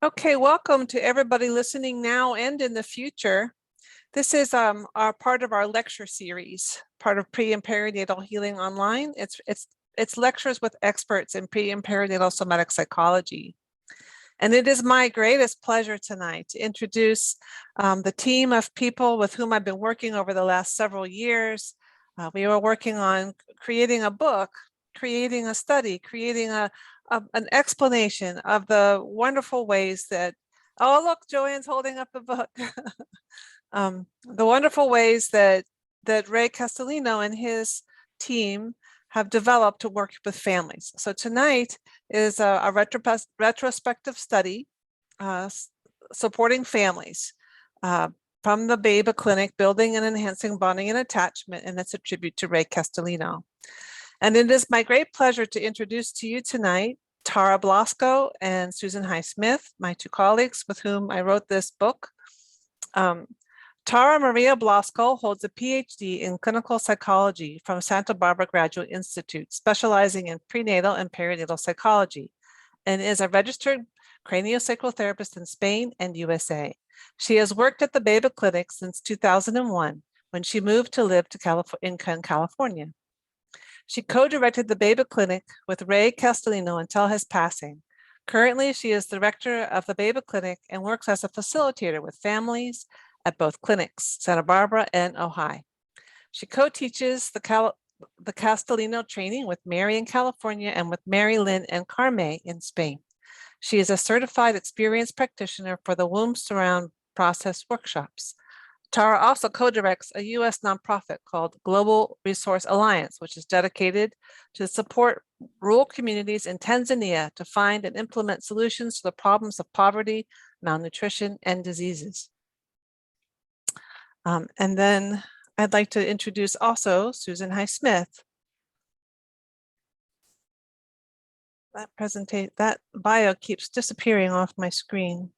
Okay, welcome to everybody listening now and in the future. This is our part of our lecture series, part of pre and perinatal healing online. It's lectures with experts in pre and perinatal somatic psychology. And it is my greatest pleasure tonight to introduce the team of people with whom I've been working over the last several years. We were working on creating a book, creating a study, creating an explanation of the wonderful ways that, oh, look, Joanne's holding up the book. The wonderful ways that Rey Castellino and his team have developed to work with families. So tonight is a retrospective study supporting families from the BEBA Clinic, Building and Enhancing Bonding and Attachment, and it's a tribute to Ray Castellino. And it is my great pleasure to introduce to you tonight Tara Blasco and Susan Highsmith, my two colleagues with whom I wrote this book. Tara Maria Blasco holds a PhD in clinical psychology from Santa Barbara Graduate Institute, specializing in prenatal and perinatal psychology, and is a registered craniosacral therapist in Spain and USA. She has worked at the BEBA Clinic since 2001, when she moved to live in California. She co-directed the BEBA Clinic with Rey Castellino until his passing. Currently, she is director of the BEBA Clinic and works as a facilitator with families at both clinics, Santa Barbara and Ojai. She co-teaches the Castellino training with Mary in California and with Mary Lynn and Carme in Spain. She is a certified experienced practitioner for the womb surround process workshops. Tara also co-directs a U.S. nonprofit called Global Resource Alliance, which is dedicated to support rural communities in Tanzania to find and implement solutions to the problems of poverty, malnutrition, and diseases. And then I'd like to introduce also Susan Highsmith. That bio keeps disappearing off my screen.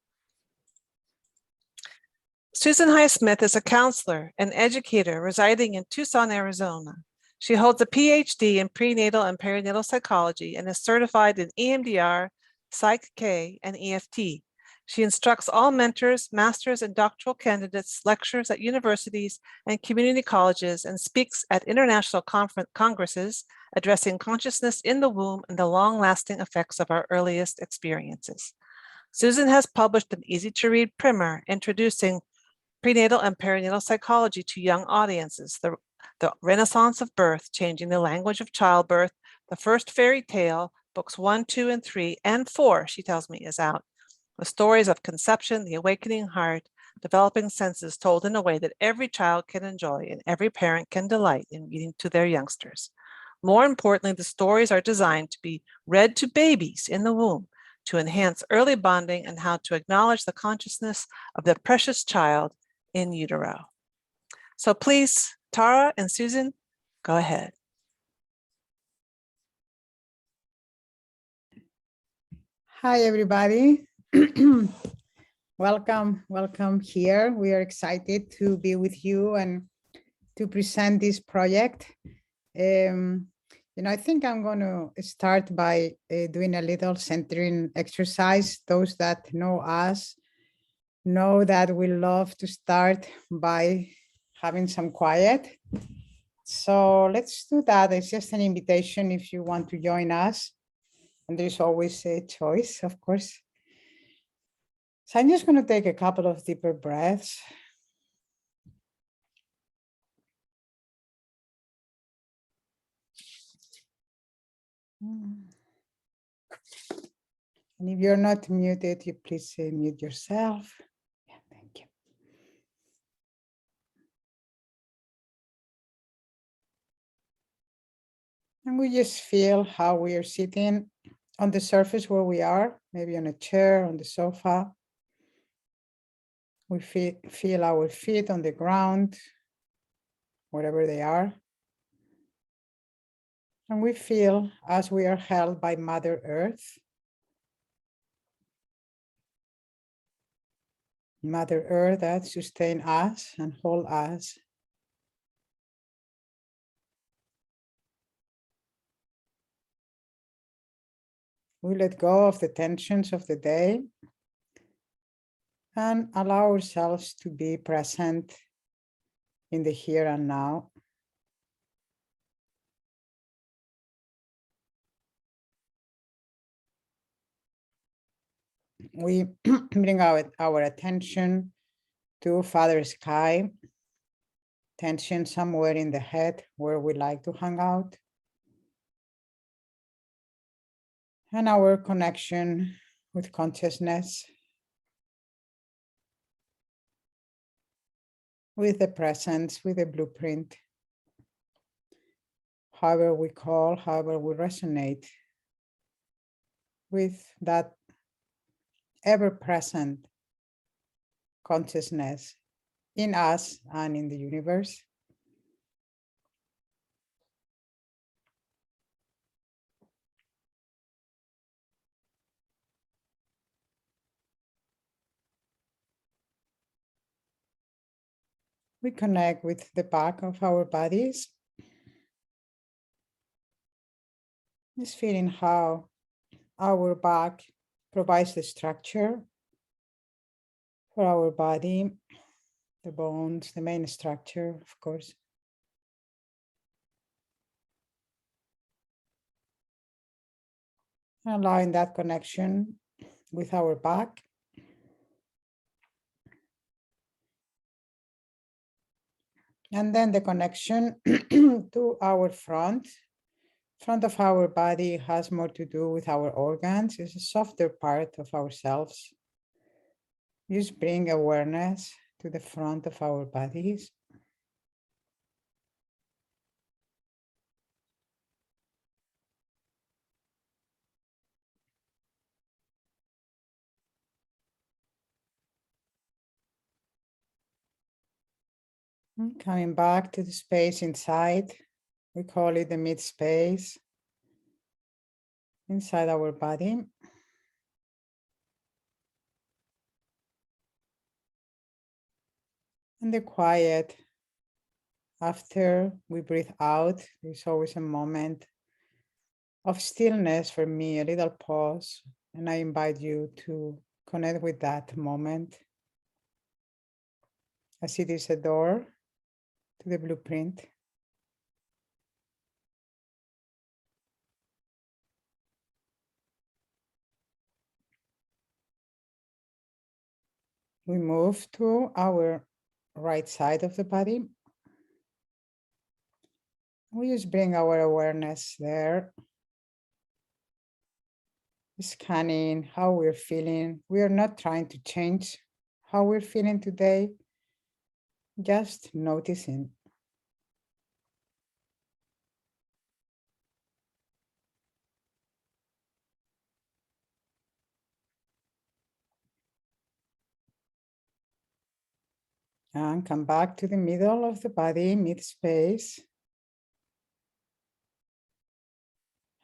Susan Highsmith is a counselor and educator residing in Tucson, Arizona. She holds a PhD in prenatal and perinatal psychology and is certified in EMDR, Psych-K, and EFT. She instructs all mentors, masters, and doctoral candidates, lectures at universities and community colleges, and speaks at international congresses addressing consciousness in the womb and the long-lasting effects of our earliest experiences. Susan has published an easy-to-read primer introducing prenatal and perinatal psychology to young audiences, the Renaissance of Birth, Changing the Language of Childbirth, The First Fairy Tale, books 1, 2, and 3, and 4, she tells me, is out. The stories of conception, the awakening heart, developing senses told in a way that every child can enjoy and every parent can delight in reading to their youngsters. More importantly, the stories are designed to be read to babies in the womb to enhance early bonding and how to acknowledge the consciousness of the precious child in utero. So please, Tara and Susan, go ahead. Hi, everybody. Welcome here. We are excited to be with you and to present this project. I think I'm going to start by doing a little centering exercise. Those that know us know that we love to start by having some quiet. So let's do that. It's just an invitation if you want to join us. And there's always a choice, of course. So I'm just going to take a couple of deeper breaths. And if you're not muted, you please mute yourself. Yeah, thank you. And we just feel how we are sitting on the surface where we are, maybe on a chair, on the sofa. We feel our feet on the ground, wherever they are. And we feel as we are held by Mother Earth. Mother Earth that sustains us and hold us. We let go of the tensions of the day and allow ourselves to be present in the here and now. We bring our attention to Father Sky, tension somewhere in the head where we like to hang out, and our connection with consciousness, with the presence, with the blueprint, however we call, however we resonate with that ever-present consciousness in us and in the universe. We connect with the back of our bodies. Just feeling how our back provides the structure for our body, the bones, the main structure, of course. Allowing that connection with our back. And then the connection to our front. Front of our body has more to do with our organs. It's a softer part of ourselves. Just bring awareness to the front of our bodies. Coming back to the space inside, we call it the mid space inside our body. And the quiet, after we breathe out, there's always a moment of stillness for me, a little pause. And I invite you to connect with that moment. As it is a door to the blueprint. We move to our right side of the body. We just bring our awareness there, scanning how we're feeling. We are not trying to change how we're feeling today, just noticing. And come back to the middle of the body, mid-space.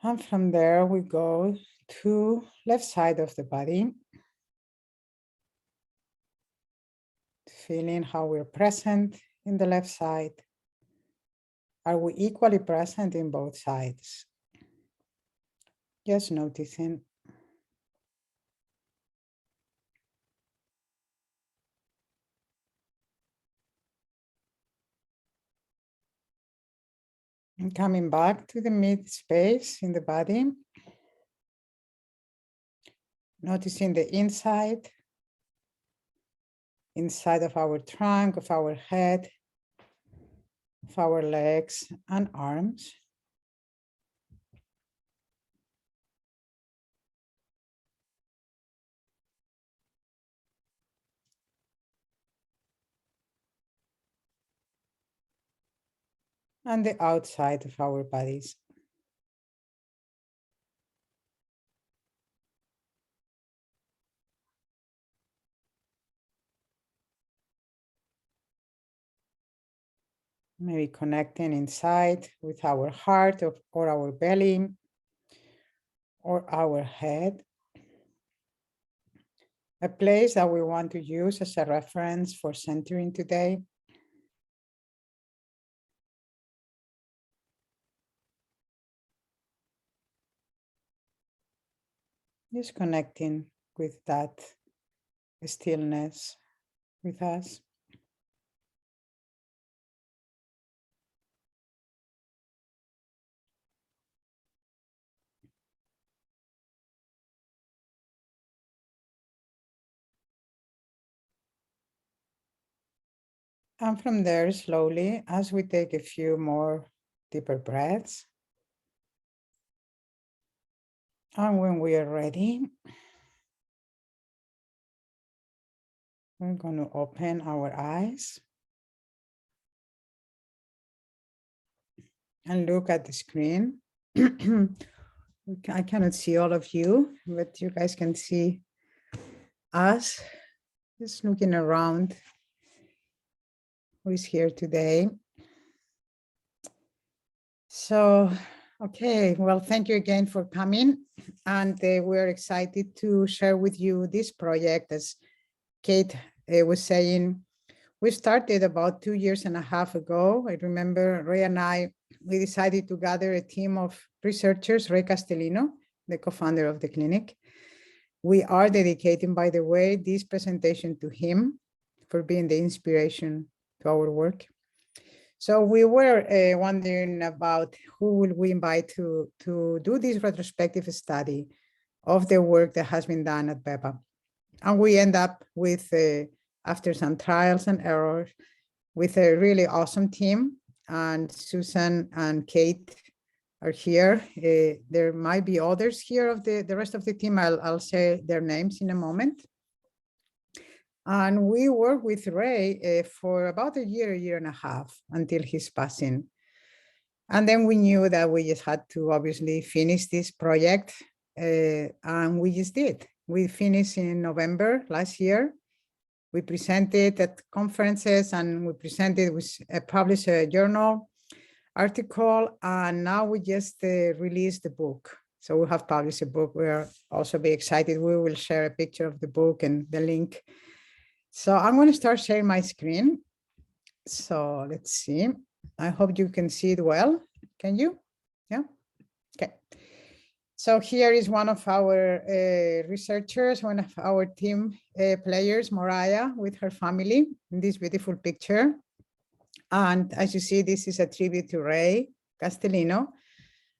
And from there we go to left side of the body. Feeling how we're present in the left side. Are we equally present in both sides? Just noticing. And coming back to the mid space in the body. Noticing the inside of our trunk, of our head, of our legs and arms. And the outside of our bodies. Maybe connecting inside with our heart or our belly or our head. A place that we want to use as a reference for centering today. Just connecting with that stillness with us. And from there, slowly, as we take a few more deeper breaths, and when we are ready, we're going to open our eyes and look at the screen. I cannot see all of you, but you guys can see us. Just looking around who is here today. So, okay, well, thank you again for coming. And we're excited to share with you this project. As Kate was saying, we started about 2.5 years ago. I remember Ray and I, we decided to gather a team of researchers, Ray Castellino, the co-founder of the clinic. We are dedicating, by the way, this presentation to him for being the inspiration to our work. So we were wondering about who will we invite to do this retrospective study of the work that has been done at BEBA. And we end up with, after some trials and errors, with a really awesome team. And Susan and Kate are here. There might be others here of the rest of the team. I'll say their names in a moment. And we worked with Ray for about a year and a half until his passing. And then we knew that we just had to obviously finish this project, and we just did. We finished in November last year. We presented at conferences and we presented, we published a journal article, and now we just released the book. So we have published a book. We are also very excited. We will share a picture of the book and the link. So I'm going to start sharing my screen. So let's see. I hope you can see it well. Can you? Yeah. Okay. So here is one of our researchers, one of our team players, Mariah, with her family in this beautiful picture. And as you see, this is a tribute to Ray Castellino.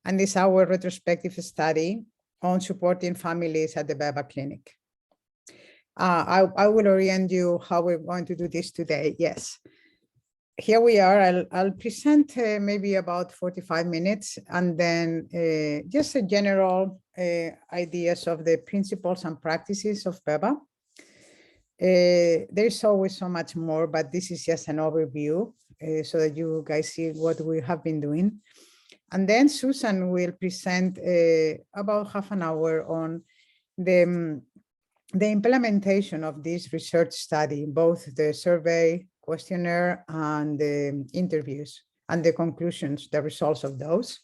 And this is our retrospective study on supporting families at the BEBA Clinic. I will orient you how we're going to do this today. Yes. Here we are. I'll present maybe about 45 minutes, and then just a general ideas of the principles and practices of BEBA. There's always so much more, but this is just an overview so that you guys see what we have been doing. And then Susan will present about half an hour on the implementation of this research study, both the survey, questionnaire, and the interviews, and the conclusions, the results of those.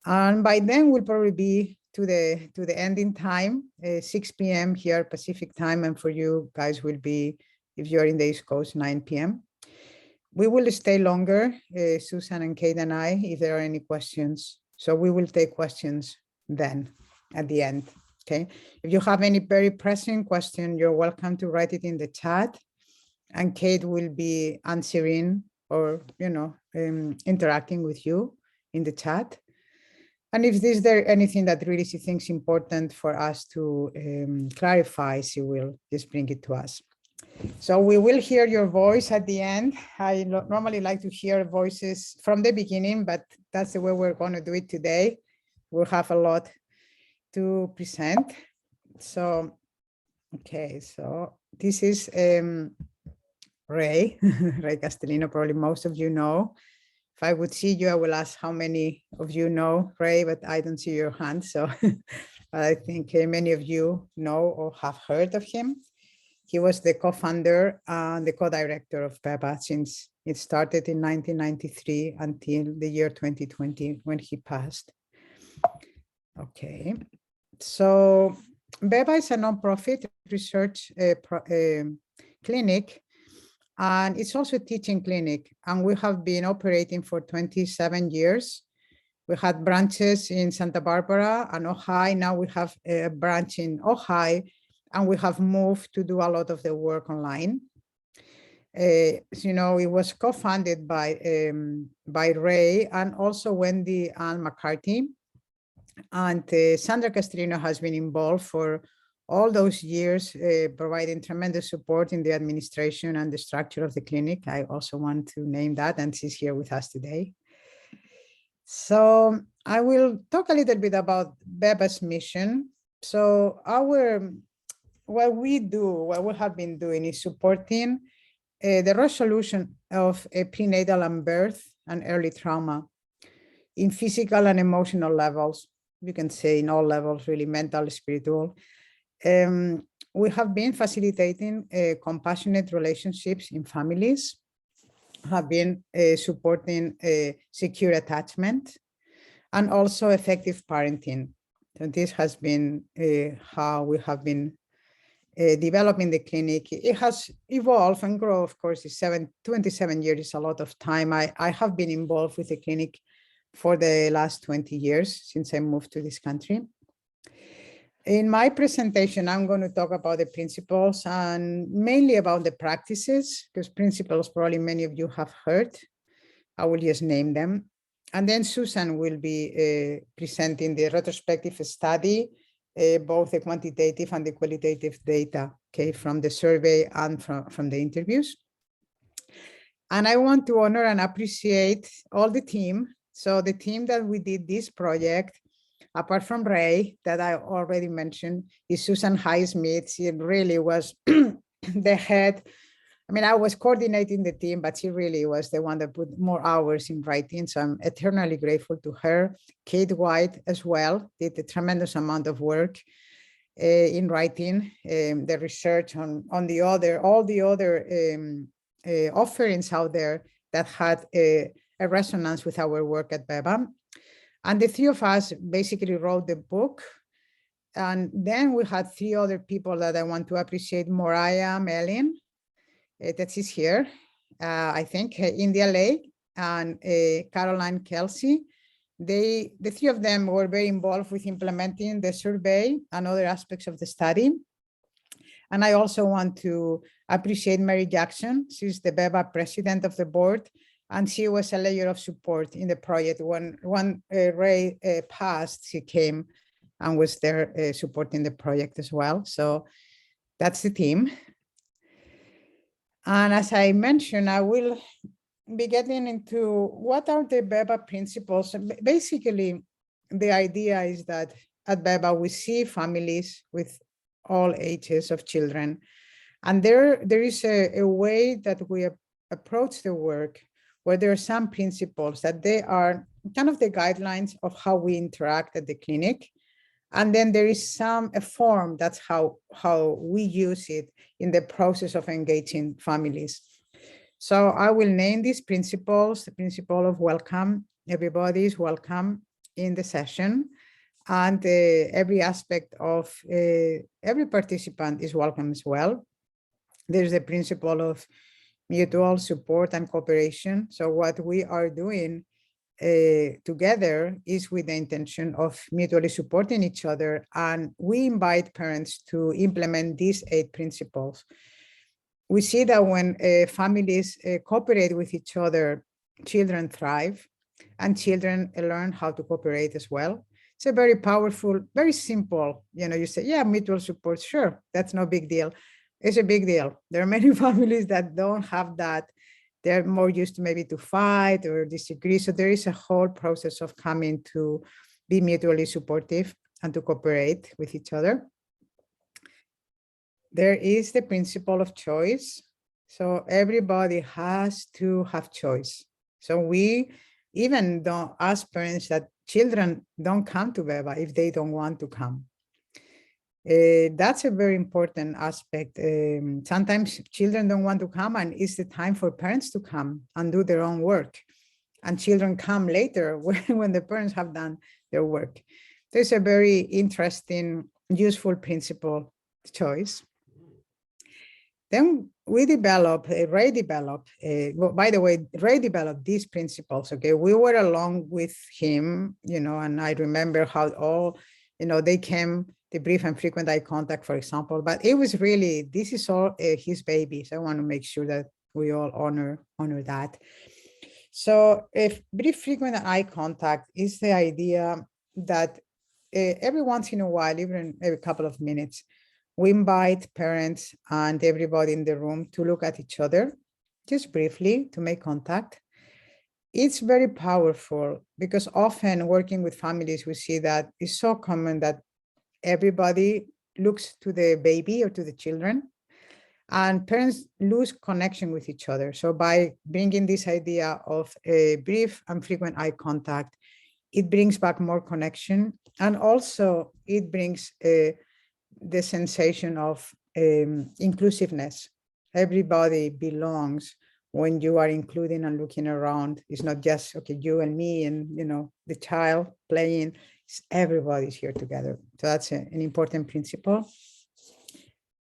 And by then we'll probably be to the ending time, 6 p.m. here Pacific time, and for you guys will be, if you're in the East Coast, 9 p.m. We will stay longer, Susan and Kate and I, if there are any questions. So we will take questions then at the end. Okay, if you have any very pressing question, you're welcome to write it in the chat, and Kate will be answering or, interacting with you in the chat. And if is there anything that really she thinks important for us to clarify, she will just bring it to us. So we will hear your voice at the end. I normally like to hear voices from the beginning, but that's the way we're going to do it today. We'll have a lot to present. So, okay, so this is Ray, Ray Castellino, probably most of you know. If I would see you, I will ask how many of you know Ray, but I don't see your hand. So I think many of you know or have heard of him. He was the co-founder and the co-director of BEBA since it started in 1993 until the year 2020 when he passed. Okay. So BEBA is a nonprofit research clinic, and it's also a teaching clinic. And we have been operating for 27 years. We had branches in Santa Barbara and Ojai. Now we have a branch in Ojai, and we have moved to do a lot of the work online. You know, it was co-founded by Ray and also Wendy and McCarthy. And Sandra Castellino has been involved for all those years, providing tremendous support in the administration and the structure of the clinic. I also want to name that, and she's here with us today. So I will talk a little bit about BEBA's mission. So what we have been doing is supporting the resolution of prenatal and birth and early trauma in physical and emotional levels. You can say in all levels, really, mental, spiritual. We have been facilitating compassionate relationships in families, have been supporting secure attachment, and also effective parenting. So this has been how we have been developing the clinic. It has evolved and grown, of course. 27 years is a lot of time. I have been involved with the clinic for the last 20 years since I moved to this country. In my presentation, I'm going to talk about the principles and mainly about the practices, because principles probably many of you have heard. I will just name them. And then Susan will be presenting the retrospective study, both the quantitative and the qualitative data, okay, from the survey and from the interviews. And I want to honor and appreciate all the team. So the team that we did this project, apart from Ray, that I already mentioned, is Susan Highsmith. She really was the head. I mean, I was coordinating the team, but she really was the one that put more hours in writing. So I'm eternally grateful to her. Kate White as well did a tremendous amount of work in writing, the research on all the other offerings out there that had a resonance with our work at BEBA. And the three of us basically wrote the book. And then we had three other people that I want to appreciate: Mariah Mellin, that is here, I think, India Lake, and Caroline Kelsey. The three of them were very involved with implementing the survey and other aspects of the study. And I also want to appreciate Mary Jackson. She's the BEBA president of the board, and she was a layer of support in the project. When Ray passed, she came and was there supporting the project as well. So that's the team. And as I mentioned, I will be getting into what are the BEBA principles. Basically, the idea is that at BEBA, we see families with all ages of children. And there is a way that we approach the work where there are some principles that they are kind of the guidelines of how we interact at the clinic. And then there is a form, that's how we use it in the process of engaging families. So I will name these principles: the principle of welcome. Everybody is welcome in the session, and every aspect of every participant is welcome as well. There's the principle of mutual support and cooperation. So what we are doing together is with the intention of mutually supporting each other. And we invite parents to implement these 8 principles. We see that when families cooperate with each other, children thrive, and children learn how to cooperate as well. It's a very powerful, very simple, you say, yeah, mutual support, sure, that's no big deal. It's a big deal. There are many families that don't have that. They're more used to maybe to fight or disagree. So there is a whole process of coming to be mutually supportive and to cooperate with each other. There is the principle of choice. So everybody has to have choice. So we even don't ask parents that children don't come to BEBA if they don't want to come. That's a very important aspect. Sometimes children don't want to come, and it's the time for parents to come and do their own work. And children come later when the parents have done their work. There's a very interesting, useful principle, choice. Then we developed, Ray developed, by the way, Ray developed these principles, okay? We were along with him, and I remember how all, they came the brief and frequent eye contact, for example, but it was really, this is all his baby. So I want to make sure that we all honor that. So if brief frequent eye contact is the idea that every once in a while, even every couple of minutes, we invite parents and everybody in the room to look at each other, just briefly, to make contact. It's very powerful because often working with families, we see that it's so common that everybody looks to the baby or to the children, and parents lose connection with each other. So by bringing this idea of a brief and frequent eye contact, it brings back more connection. And also it brings the sensation of inclusiveness. Everybody belongs when you are including and looking around. It's not just, okay, you and me and, you know, the child playing. Everybody's here together. So that's an important principle.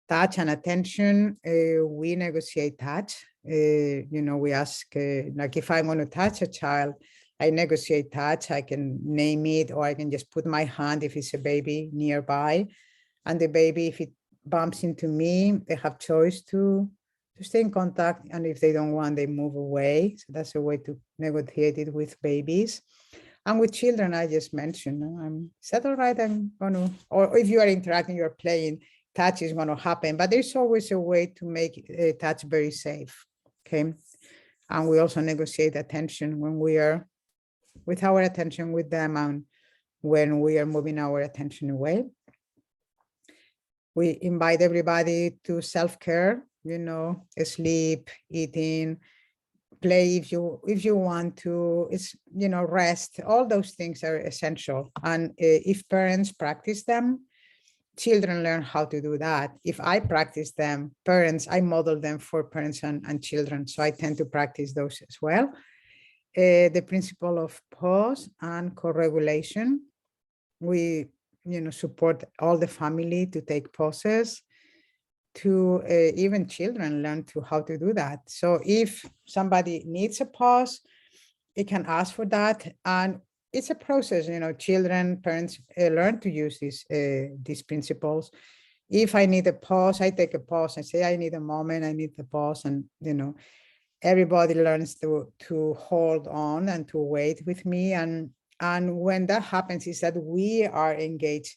Touch and attention, we negotiate touch. You know, we ask, like if I want to touch a child, I negotiate touch. I can name it, or I can just put my hand if it's a baby nearby. And the baby, if it bumps into me, they have choice to stay in contact. And if they don't want, they move away. So that's a way to negotiate it with babies. And with children, I just mentioned, is that all right? I'm going to, or if you are interacting, you're playing, touch is going to happen, but there's always a way to make touch very safe, okay? And we also negotiate attention when we are with our attention with them and when we are moving our attention away. We invite everybody to self-care, you know, sleep, eating, play if you want to, it's, you know, rest. All those things are essential. And if parents practice them, children learn how to do that. If I practice them, parents, I model them for parents and children. So I tend to practice those as well. The principle of pause and co-regulation. We, you know, support all the family to take pauses, to even children learn to how to do that. So if somebody needs a pause, it can ask for that. And it's a process, you know, children, parents learn to use these principles. If I need a pause, I take a pause. I say, I need a moment, I need the pause. And, you know, everybody learns to hold on and to wait with me. And when that happens is that we are engaged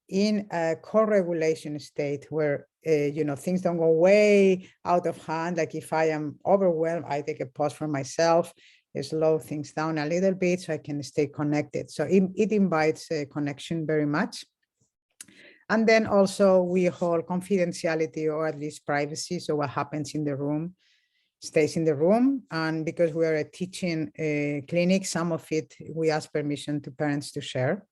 in a co-regulation state where, you know, things don't go way out of hand. Like if I am overwhelmed, I take a pause for myself, slow things down a little bit so I can stay connected. So it invites a connection very much. And then also we hold confidentiality, or at least privacy. So what happens in the room stays in the room. And because we are a teaching clinic, some of it we ask permission to parents to share,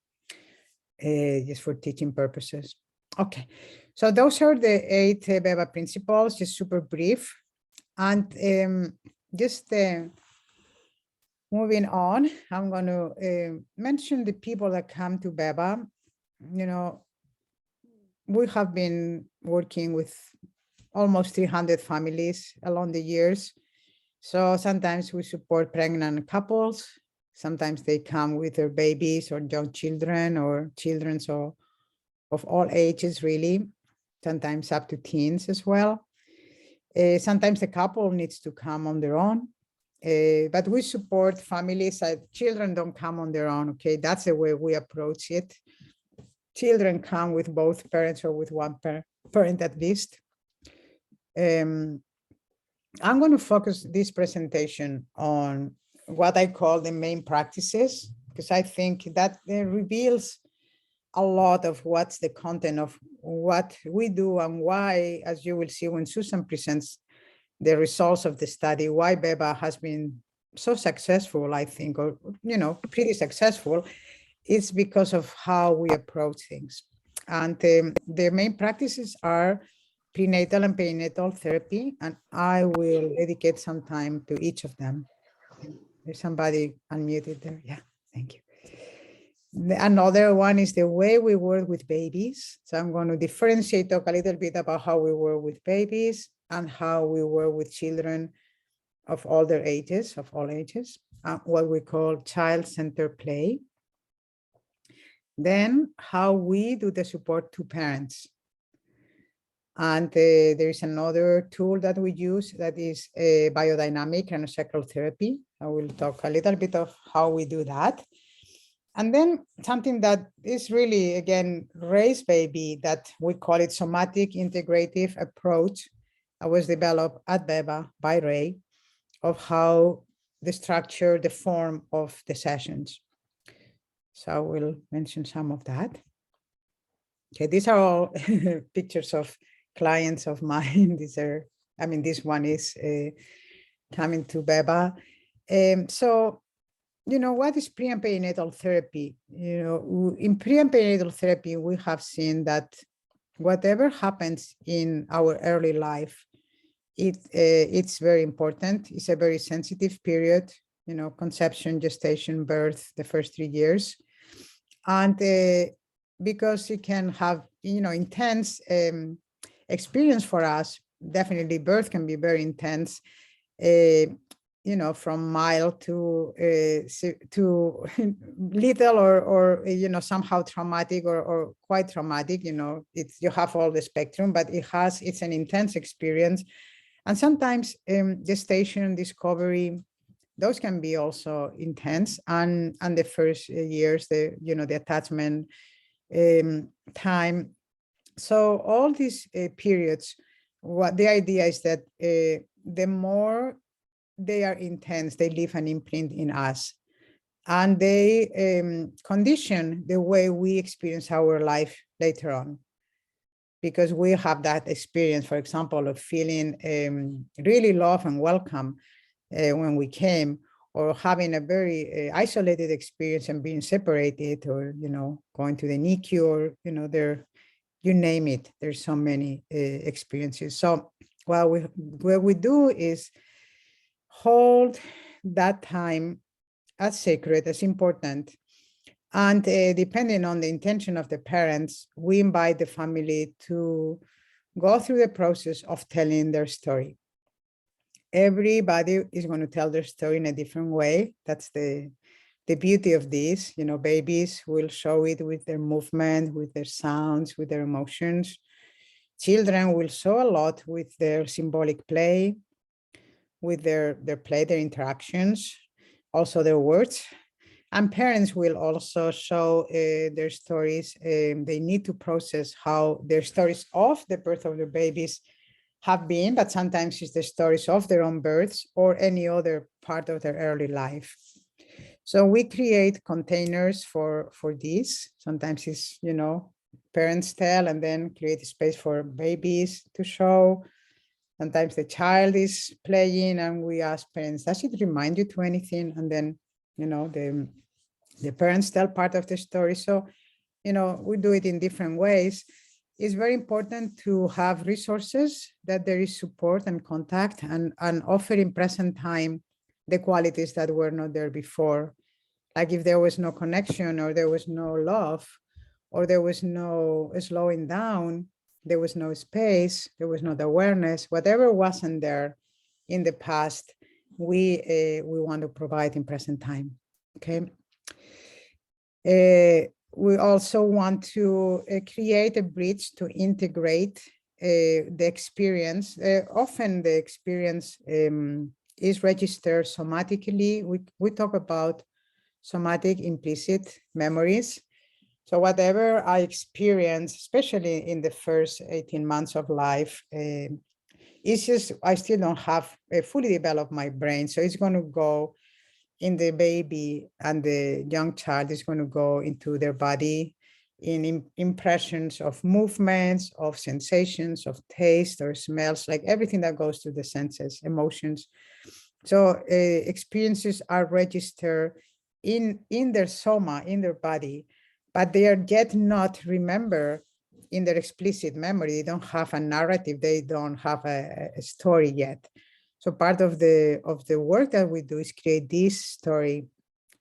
just for teaching purposes. Okay, so those are the 8 BEBA principles, just super brief. And just moving on, I'm going to mention the people that come to BEBA. You know, we have been working with almost 300 families along the years. So sometimes we support pregnant couples. Sometimes they come with their babies or young children or children of all ages, really. Sometimes up to teens as well. Sometimes the couple needs to come on their own. But we support families that children don't come on their own, okay? That's the way we approach it. Children come with both parents or with one parent at least. I'm going to focus this presentation on what I call the main practices, because I think that reveals a lot of what's the content of what we do and why, as you will see when Susan presents the results of the study, why BEBA has been so successful, I think, or, you know, pretty successful. It's because of how we approach things. And the main practices are prenatal and perinatal therapy, and I will dedicate some time to each of them. There's somebody unmuted there. Yeah, thank you. Another one is the way we work with babies. So I'm going to differentiate, talk a little bit about how we work with babies and how we work with children of all their ages, of all ages, what we call child-centered play. Then how we do the support to parents. And there is another tool that we use that is a biodynamic nanosacral therapy. I will talk a little bit of how we do that. And then something that is really, again, Ray's baby, that we call it somatic integrative approach, that was developed at BEBA by Ray, of how the structure, the form of the sessions. So I will mention some of that. Okay, these are all pictures of clients of mine. These are, I mean, this one is coming to BEBA. So, you know, what is pre and perinatal therapy? You know, in pre and perinatal therapy, we have seen that whatever happens in our early life, it's very important. It's a very sensitive period, you know, conception, gestation, birth, the first 3 years. And because it can have, you know, intense experience for us, definitely birth can be very intense, you know, from mild to little or you know, somehow traumatic or quite traumatic. You know, it's, you have all the spectrum, but it's an intense experience. And sometimes gestation, discovery, those can be also intense. And the first years, the, you know, the attachment time. So all these periods, what the idea is that the more they are intense, they leave an imprint in us, and they condition the way we experience our life later on. Because we have that experience, for example, of feeling really loved and welcome when we came, or having a very isolated experience and being separated, or, you know, going to the NICU, or, you know, you name it. There's so many experiences. So what we do is hold that time as sacred, as important. And depending on the intention of the parents, we invite the family to go through the process of telling their story. Everybody is going to tell their story in a different way. That's the beauty of this. You know, babies will show it with their movement, with their sounds, with their emotions. Children will show a lot with their symbolic play, with their play, their interactions, also their words. And parents will also show their stories. They need to process how their stories of the birth of their babies have been, but sometimes it's the stories of their own births or any other part of their early life. So we create containers for this. Sometimes it's, you know, parents tell and then create a space for babies to show. Sometimes the child is playing and we ask parents, does it remind you to anything? And then, you know, the parents tell part of the story. So, you know, we do it in different ways. It's very important to have resources, that there is support and contact, and offer in present time the qualities that were not there before. Like if there was no connection, or there was no love, or there was no slowing down, there was no space, there was no awareness, whatever wasn't there in the past, we want to provide in present time. Okay. We also want to create a bridge to integrate the experience. Often the experience is registered somatically. We talk about somatic implicit memories. So whatever I experience, especially in the first 18 months of life, it's just, I still don't have fully developed my brain. So it's going to go in the baby, and the young child is going to go into their body in impressions of movements, of sensations, of taste or smells, like everything that goes to the senses, emotions. So experiences are registered in their soma, in their body, but they are yet not remembered in their explicit memory. They don't have a narrative. They don't have a story yet. So part of the work that we do is create this story,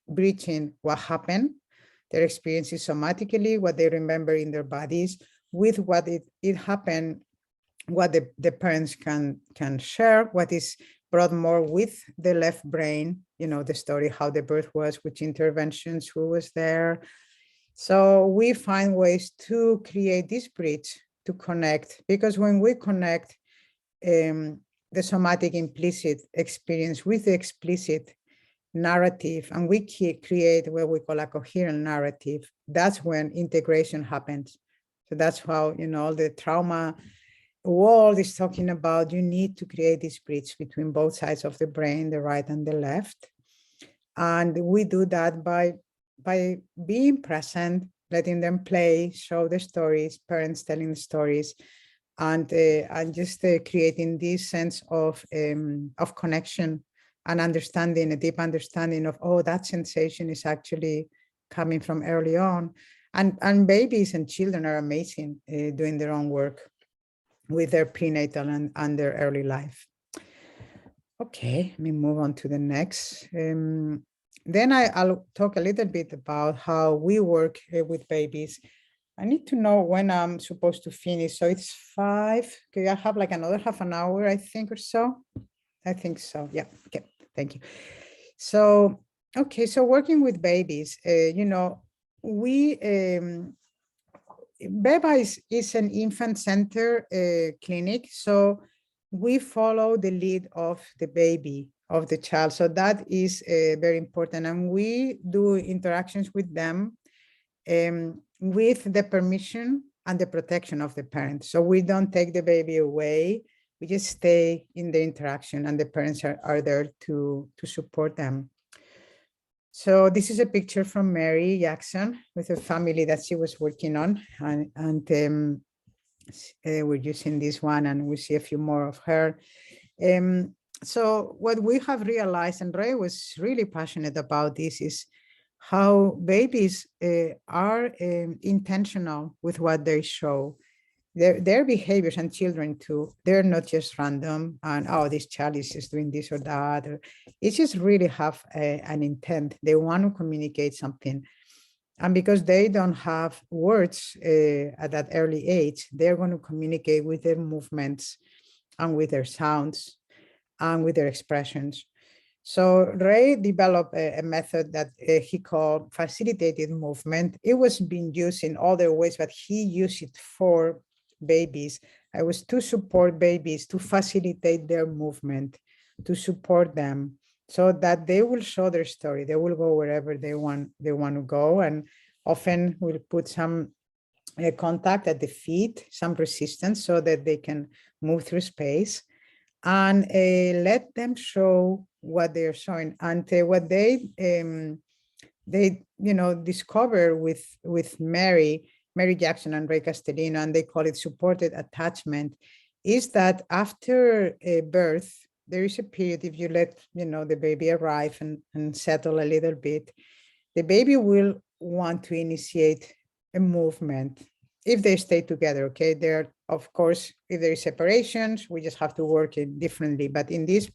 bridging what happened, their experiences somatically, what they remember in their bodies, with what it happened, what the parents can share, what is brought more with the left brain, you know, the story, how the birth was, which interventions, who was there. So we find ways to create this bridge to connect, because when we connect the somatic implicit experience with the explicit narrative, and we create what we call a coherent narrative, that's when integration happens. So that's how, all the trauma world is talking about, you need to create this bridge between both sides of the brain, the right and the left. And we do that by being present, letting them play, show the stories, parents telling the stories, and just creating this sense of connection and understanding, a deep understanding of, oh, that sensation is actually coming from early on. And babies and children are amazing doing their own work with their prenatal and their early life. Okay, let me move on to the next. Then I'll talk a little bit about how we work with babies. I need to know when I'm supposed to finish. So it's 5. Okay, I have like another half an hour, I think, or so. I think so. Yeah. Okay. Thank you. So, okay. So working with babies, we BEBA is an infant center clinic. So we follow the lead of the baby, of the child. So that is very important. And we do interactions with them with the permission and the protection of the parents. So we don't take the baby away. We just stay in the interaction, and the parents are there to support them. So this is a picture from Mary Jackson with a family that she was working on, and we're using this one, and we see a few more of her. So what we have realized, and Ray was really passionate about this, is how babies are intentional with what they show. Their behaviors, and children too, they're not just random and, oh, this child is just doing this or that. It's just really have an intent. They want to communicate something. And because they don't have words at that early age, they're going to communicate with their movements and with their sounds and with their expressions. So Ray developed a method that he called facilitated movement. It was being used in other ways, but he used it for babies. I was to support babies, to facilitate their movement, to support them so that they will show their story. They will go wherever they want to go. And often we'll put some contact at the feet, some resistance, so that they can move through space, and let them show what they're showing. And what they discover with Mary Jackson and Ray Castellino, and they call it supported attachment, is that after birth, there is a period, if you let the baby arrive and settle a little bit, the baby will want to initiate a movement if they stay together. Okay, there, of course, if there is separations, we just have to work it differently. But in this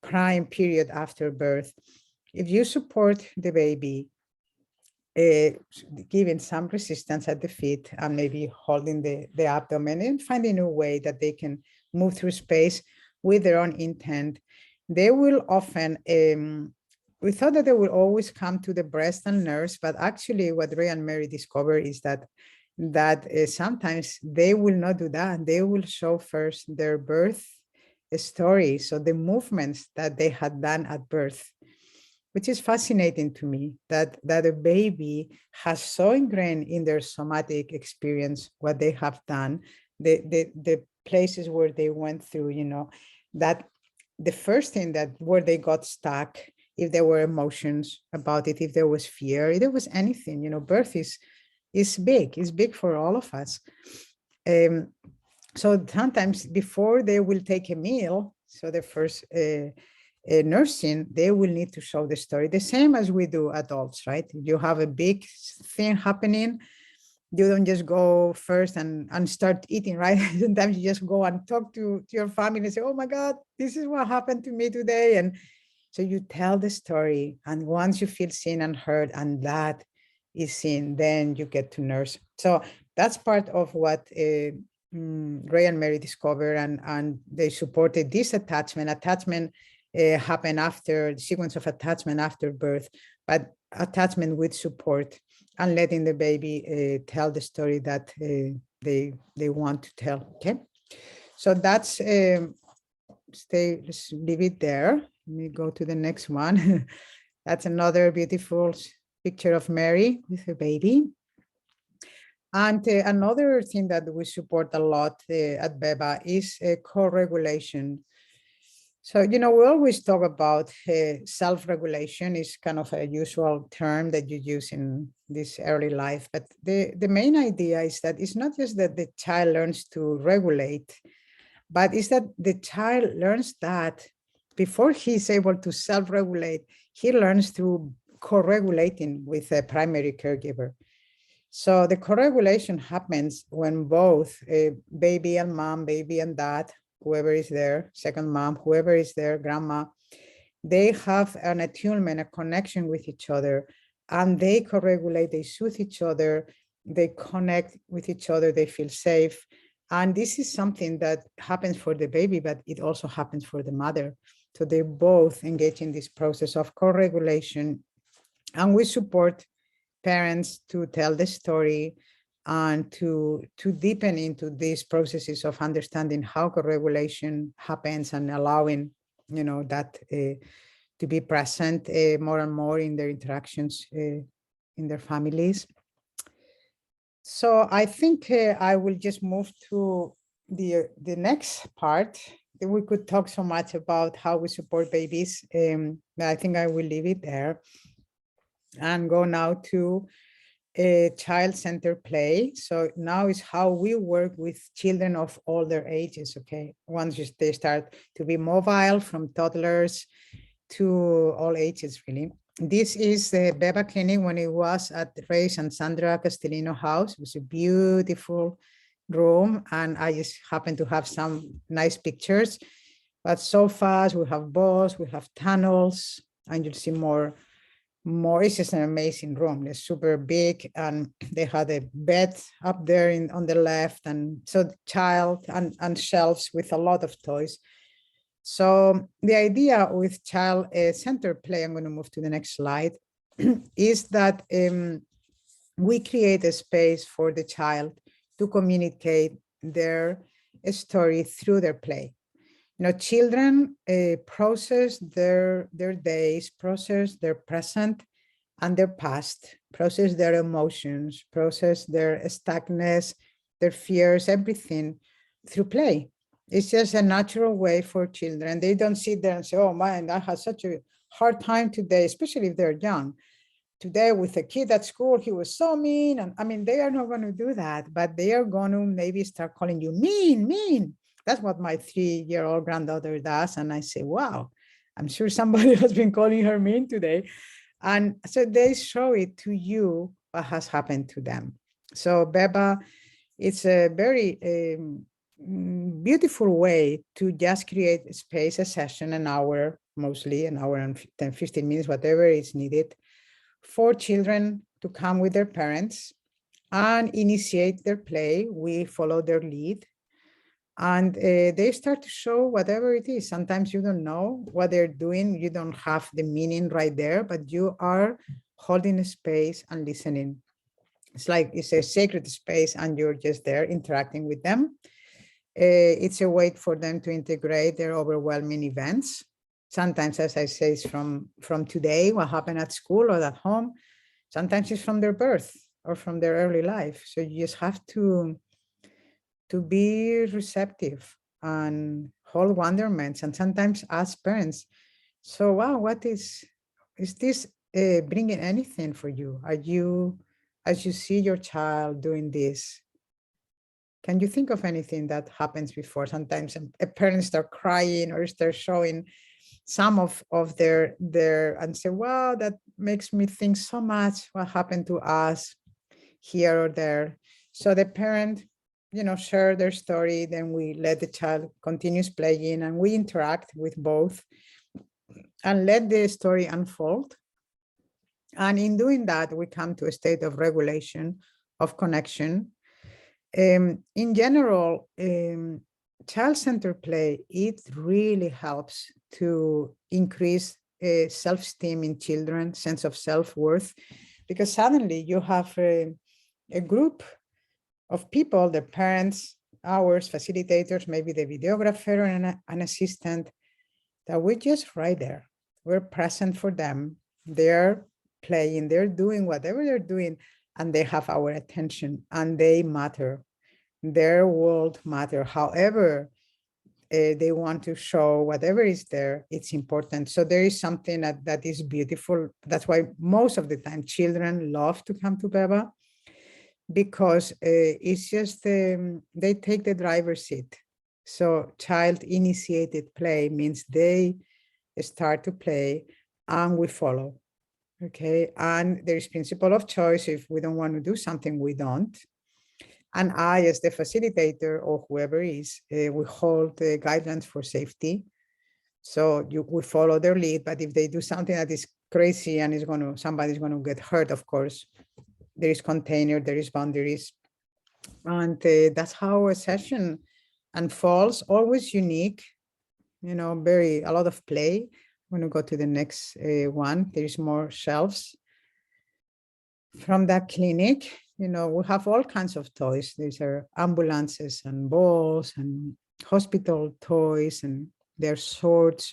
prime period after birth, if you support the baby, giving some resistance at the feet and maybe holding the abdomen and finding a way that they can move through space with their own intent, they will often, we thought that they will always come to the breast and nurse, but actually what Ray and Mary discovered is that sometimes they will not do that. They will show first their birth story, so the movements that they had done at birth, which is fascinating to me, that a baby has so ingrained in their somatic experience what they have done, the places where they went through, that the first thing that where they got stuck, if there were emotions about it, if there was fear, if there was anything, birth is big. It's big for all of us. So sometimes before they will take a meal, so the first nursing, they will need to show the story, the same as we do adults, right? You have a big thing happening, you don't just go first and start eating, right? Sometimes you just go and talk to your family and say, oh my God, this is what happened to me today. And so you tell the story, and once you feel seen and heard, and that is seen, then you get to nurse. So that's part of what Ray and Mary discovered, and they supported this attachment. Attachment happened after the sequence of attachment after birth, but attachment with support. and letting the baby tell the story that they want to tell. Okay, so that's let's leave it there. Let me go to the next one. That's another beautiful picture of Mary with her baby. And another thing that we support a lot at BEBA is co-regulation. So, we always talk about self-regulation is kind of a usual term that you use in this early life. But the main idea is that it's not just that the child learns to regulate, but it's that the child learns that before he's able to self-regulate, he learns through co-regulating with a primary caregiver. So the co-regulation happens when both baby and mom, baby and dad, whoever is there, second mom, whoever is there, grandma, they have an attunement, a connection with each other, and they co-regulate, they soothe each other, they connect with each other, they feel safe. And this is something that happens for the baby, but it also happens for the mother. So they both engage in this process of co-regulation. And we support parents to tell the story and to deepen into these processes of understanding how co-regulation happens and allowing, that to be present more and more in their interactions in their families. So I think I will just move to the next part. We could talk so much about how we support babies. I think I will leave it there and go now to child-centered play. So now is how we work with children of all their ages, okay? Once they start to be mobile, from toddlers to all ages, really. This is the BEBA Clinic when it was at Ray and Sandra Castellino house. It was a beautiful room, and I just happen to have some nice pictures. But so fast, we have balls, we have tunnels, and you'll see more. It's just an amazing room. They're super big, and they had a bed up there on the left, and so the child and shelves with a lot of toys. So the idea with child-centered play, I'm going to move to the next slide, is that we create a space for the child to communicate their story through their play. Children process their days, process their present and their past, process their emotions, process their stuckness, their fears, everything through play. It's just a natural way for children. They don't sit there and say, oh man, I had such a hard time today, especially if they're young. Today with a kid at school, he was so mean. And I mean, they are not going to do that, but they are going to maybe start calling you mean. That's what my 3-year-old granddaughter does. And I say, wow, I'm sure somebody has been calling her mean today. And so they show it to you what has happened to them. So BEBA, it's a very beautiful way to just create a space, a session, an hour, mostly an hour and 10, 15 minutes, whatever is needed, for children to come with their parents and initiate their play. We follow their lead. And they start to show whatever it is. Sometimes you don't know what they're doing. You don't have the meaning right there, but you are holding a space and listening. It's like it's a sacred space and you're just there interacting with them. It's a way for them to integrate their overwhelming events. Sometimes, as I say, it's from today, what happened at school or at home. Sometimes it's from their birth or from their early life. So you just have to be receptive and hold wonderments, and sometimes ask parents, so wow, what is this bringing anything for you? Are you, as you see your child doing this, can you think of anything that happens before? Sometimes a parent start crying or start showing some of their and say, wow, that makes me think so much what happened to us here or there. So the parent, share their story, then we let the child continues playing and we interact with both and let the story unfold. And in doing that, we come to a state of regulation, of connection. In general, child-centered play, it really helps to increase self-esteem in children, sense of self-worth. because suddenly you have a group of people, the parents, ours, facilitators, maybe the videographer and an assistant, that we're just right there. We're present for them. They're playing, they're doing whatever they're doing, and they have our attention, and they matter. Their world matter. However, they want to show whatever is there, it's important. So there is something that is beautiful. That's why most of the time children love to come to BEBA, because it's just they take the driver's seat. So child initiated play means they start to play and we follow. Okay, and there is principle of choice. If we don't want to do something, we don't. And I, as the facilitator or whoever is, we hold the guidelines for safety. So we follow their lead, but if they do something that is crazy and somebody's going to get hurt, of course, there is container, there is boundaries. And that's how a session unfolds, always unique, a lot of play. I'm going to go to the next one. There's more shelves. From that clinic, we have all kinds of toys. These are ambulances and balls and hospital toys, and their swords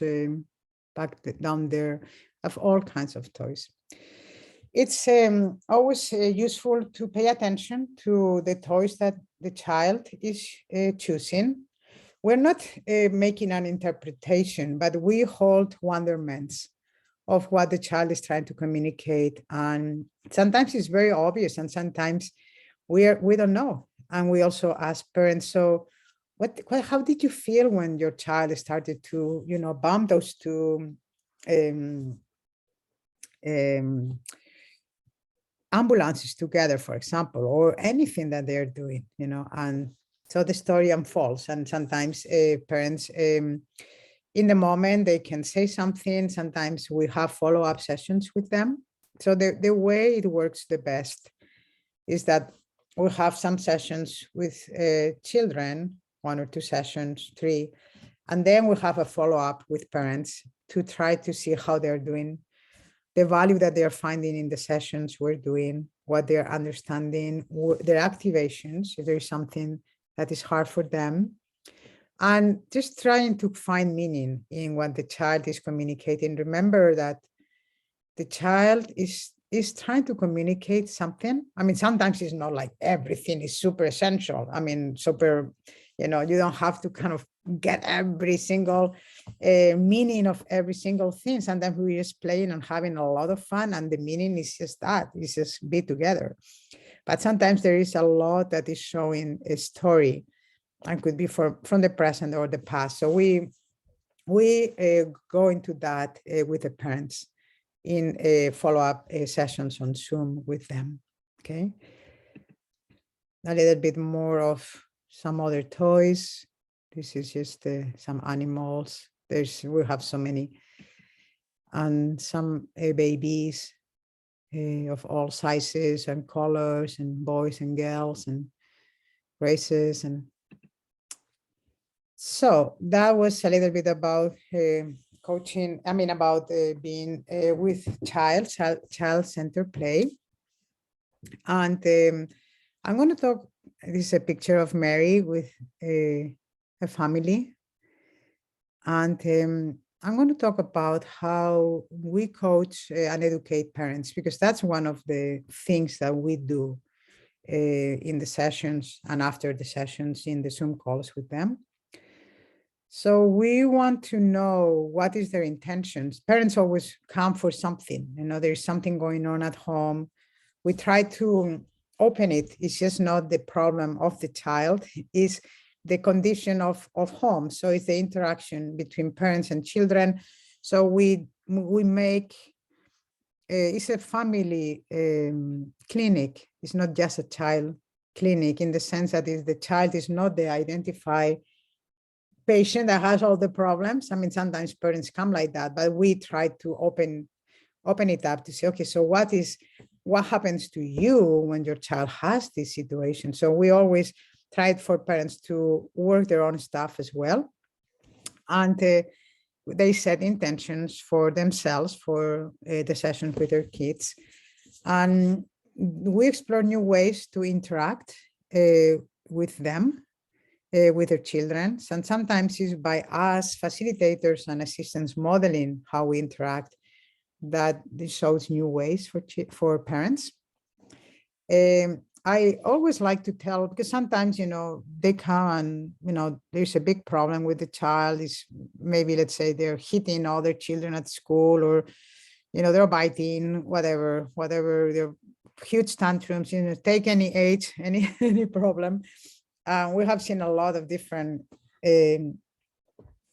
back down there, of all kinds of toys. It's always useful to pay attention to the toys that the child is choosing. We're not making an interpretation, but we hold wonderments of what the child is trying to communicate. And sometimes it's very obvious, and sometimes we don't know. And we also ask parents, so how did you feel when your child started to, bump those two ambulances together, for example, or anything that they're doing, and so the story unfolds. And sometimes parents, in the moment, they can say something. Sometimes we have follow-up sessions with them. So the way it works the best is that we have some sessions with children, 1 or 2 sessions, 3, and then we have a follow-up with parents to try to see how they're doing, the value that they're finding in the sessions we're doing, what they're understanding, their activations, if there's something that is hard for them, and just trying to find meaning in what the child is communicating. Remember that the child is trying to communicate something. I mean, sometimes it's not like everything is super essential. I mean, super, you don't have to kind of get every single meaning of every single thing. Sometimes we're just playing and having a lot of fun, and the meaning is just that, it's just be together. But sometimes there is a lot that is showing a story, and could be from the present or the past. So we go into that with the parents in follow-up sessions on Zoom with them. Okay, a little bit more of some other toys. This is just some animals. We have so many, and some babies of all sizes and colors, and boys and girls and races. And so that was a little bit about coaching. I mean, about being with child-centered play. And I'm going to talk. This is a picture of Mary with a family. And I'm going to talk about how we coach and educate parents, because that's one of the things that we do in the sessions and after the sessions in the Zoom calls with them. So we want to know what is their intentions. Parents always come for something, there's something going on at home. We try to open it. It's just not the problem of the child, it's the condition of home. So it's the interaction between parents and children. So we make, it's a family clinic. It's not just a child clinic, in the sense that the child is not the identified patient that has all the problems. I mean, sometimes parents come like that, but we try to open it up to say, okay, so what happens to you when your child has this situation? So we always tried for parents to work their own stuff as well. And they set intentions for themselves for the sessions with their kids. And we explore new ways to interact with them, with their children. And sometimes it's by us facilitators and assistants modeling how we interact that this shows new ways for parents. I always like to tell, because sometimes, they come and, there's a big problem with the child is maybe, let's say they're hitting other children at school, or, they're biting, whatever, they're huge tantrums, take any age, any problem. We have seen a lot of different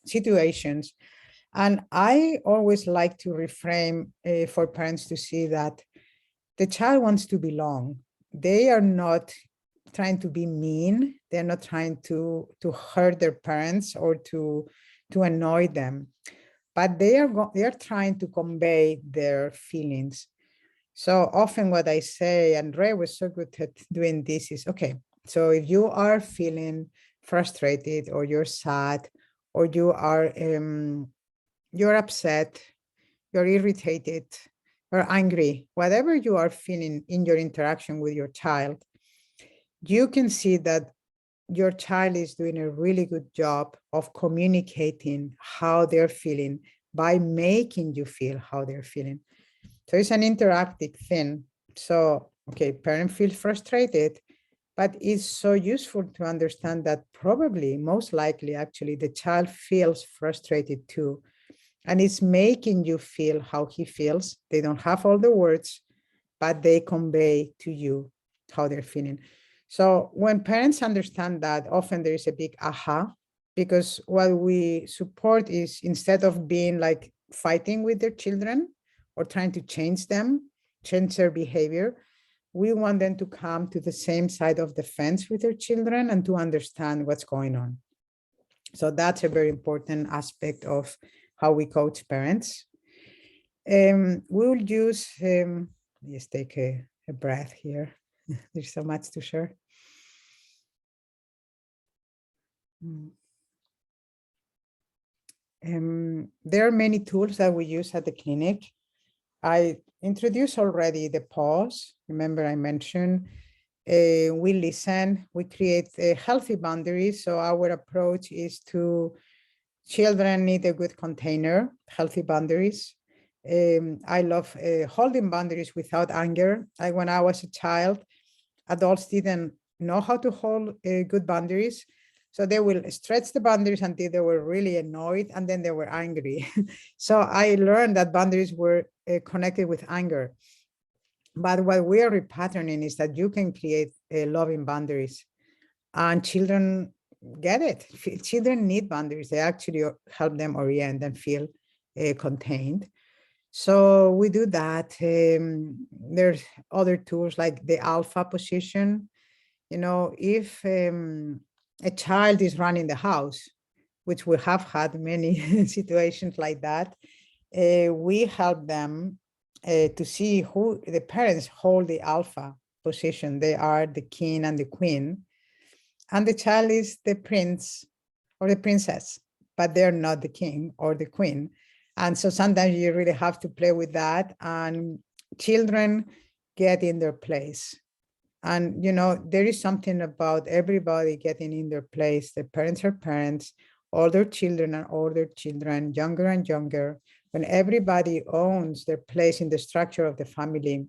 situations. And I always like to reframe for parents to see that the child wants to belong. They are not trying to be mean. They're not trying to hurt their parents or to annoy them, but they are trying to convey their feelings. So often what I say, and Ray was so good at doing this, is, okay, so if you are feeling frustrated, or you're sad, or you're upset, you're irritated, or angry, whatever you are feeling in your interaction with your child, you can see that your child is doing a really good job of communicating how they're feeling by making you feel how they're feeling. So it's an interactive thing. So, okay, parent feels frustrated, but it's so useful to understand that probably, most likely, actually, the child feels frustrated too. And it's making you feel how he feels. They don't have all the words, but they convey to you how they're feeling. So when parents understand that, often there is a big aha, because what we support is, instead of being like fighting with their children or trying to change them, change their behavior, we want them to come to the same side of the fence with their children and to understand what's going on. So that's a very important aspect of how we coach parents. We'll use, just take a breath here. There's so much to share. There are many tools that we use at the clinic. I introduced already the pause. Remember I mentioned we listen, we create healthy boundaries. So our approach is to children need a good container, healthy boundaries. I love holding boundaries without anger. When I was a child, adults didn't know how to hold good boundaries. So they will stretch the boundaries until they were really annoyed, and then they were angry. So I learned that boundaries were connected with anger. But what we are repatterning is that you can create loving boundaries, and children get it. Children need boundaries. They actually help them orient and feel contained. So we do that. There's other tools like the alpha position. If a child is running the house, which we have had many situations like that, we help them to see who the parents hold the alpha position. They are the king and the queen, and the child is the prince or the princess, but they're not the king or the queen. And so sometimes you really have to play with that, and children get in their place. And, there is something about everybody getting in their place. The parents are parents, older children are older children, younger and younger. When everybody owns their place in the structure of the family,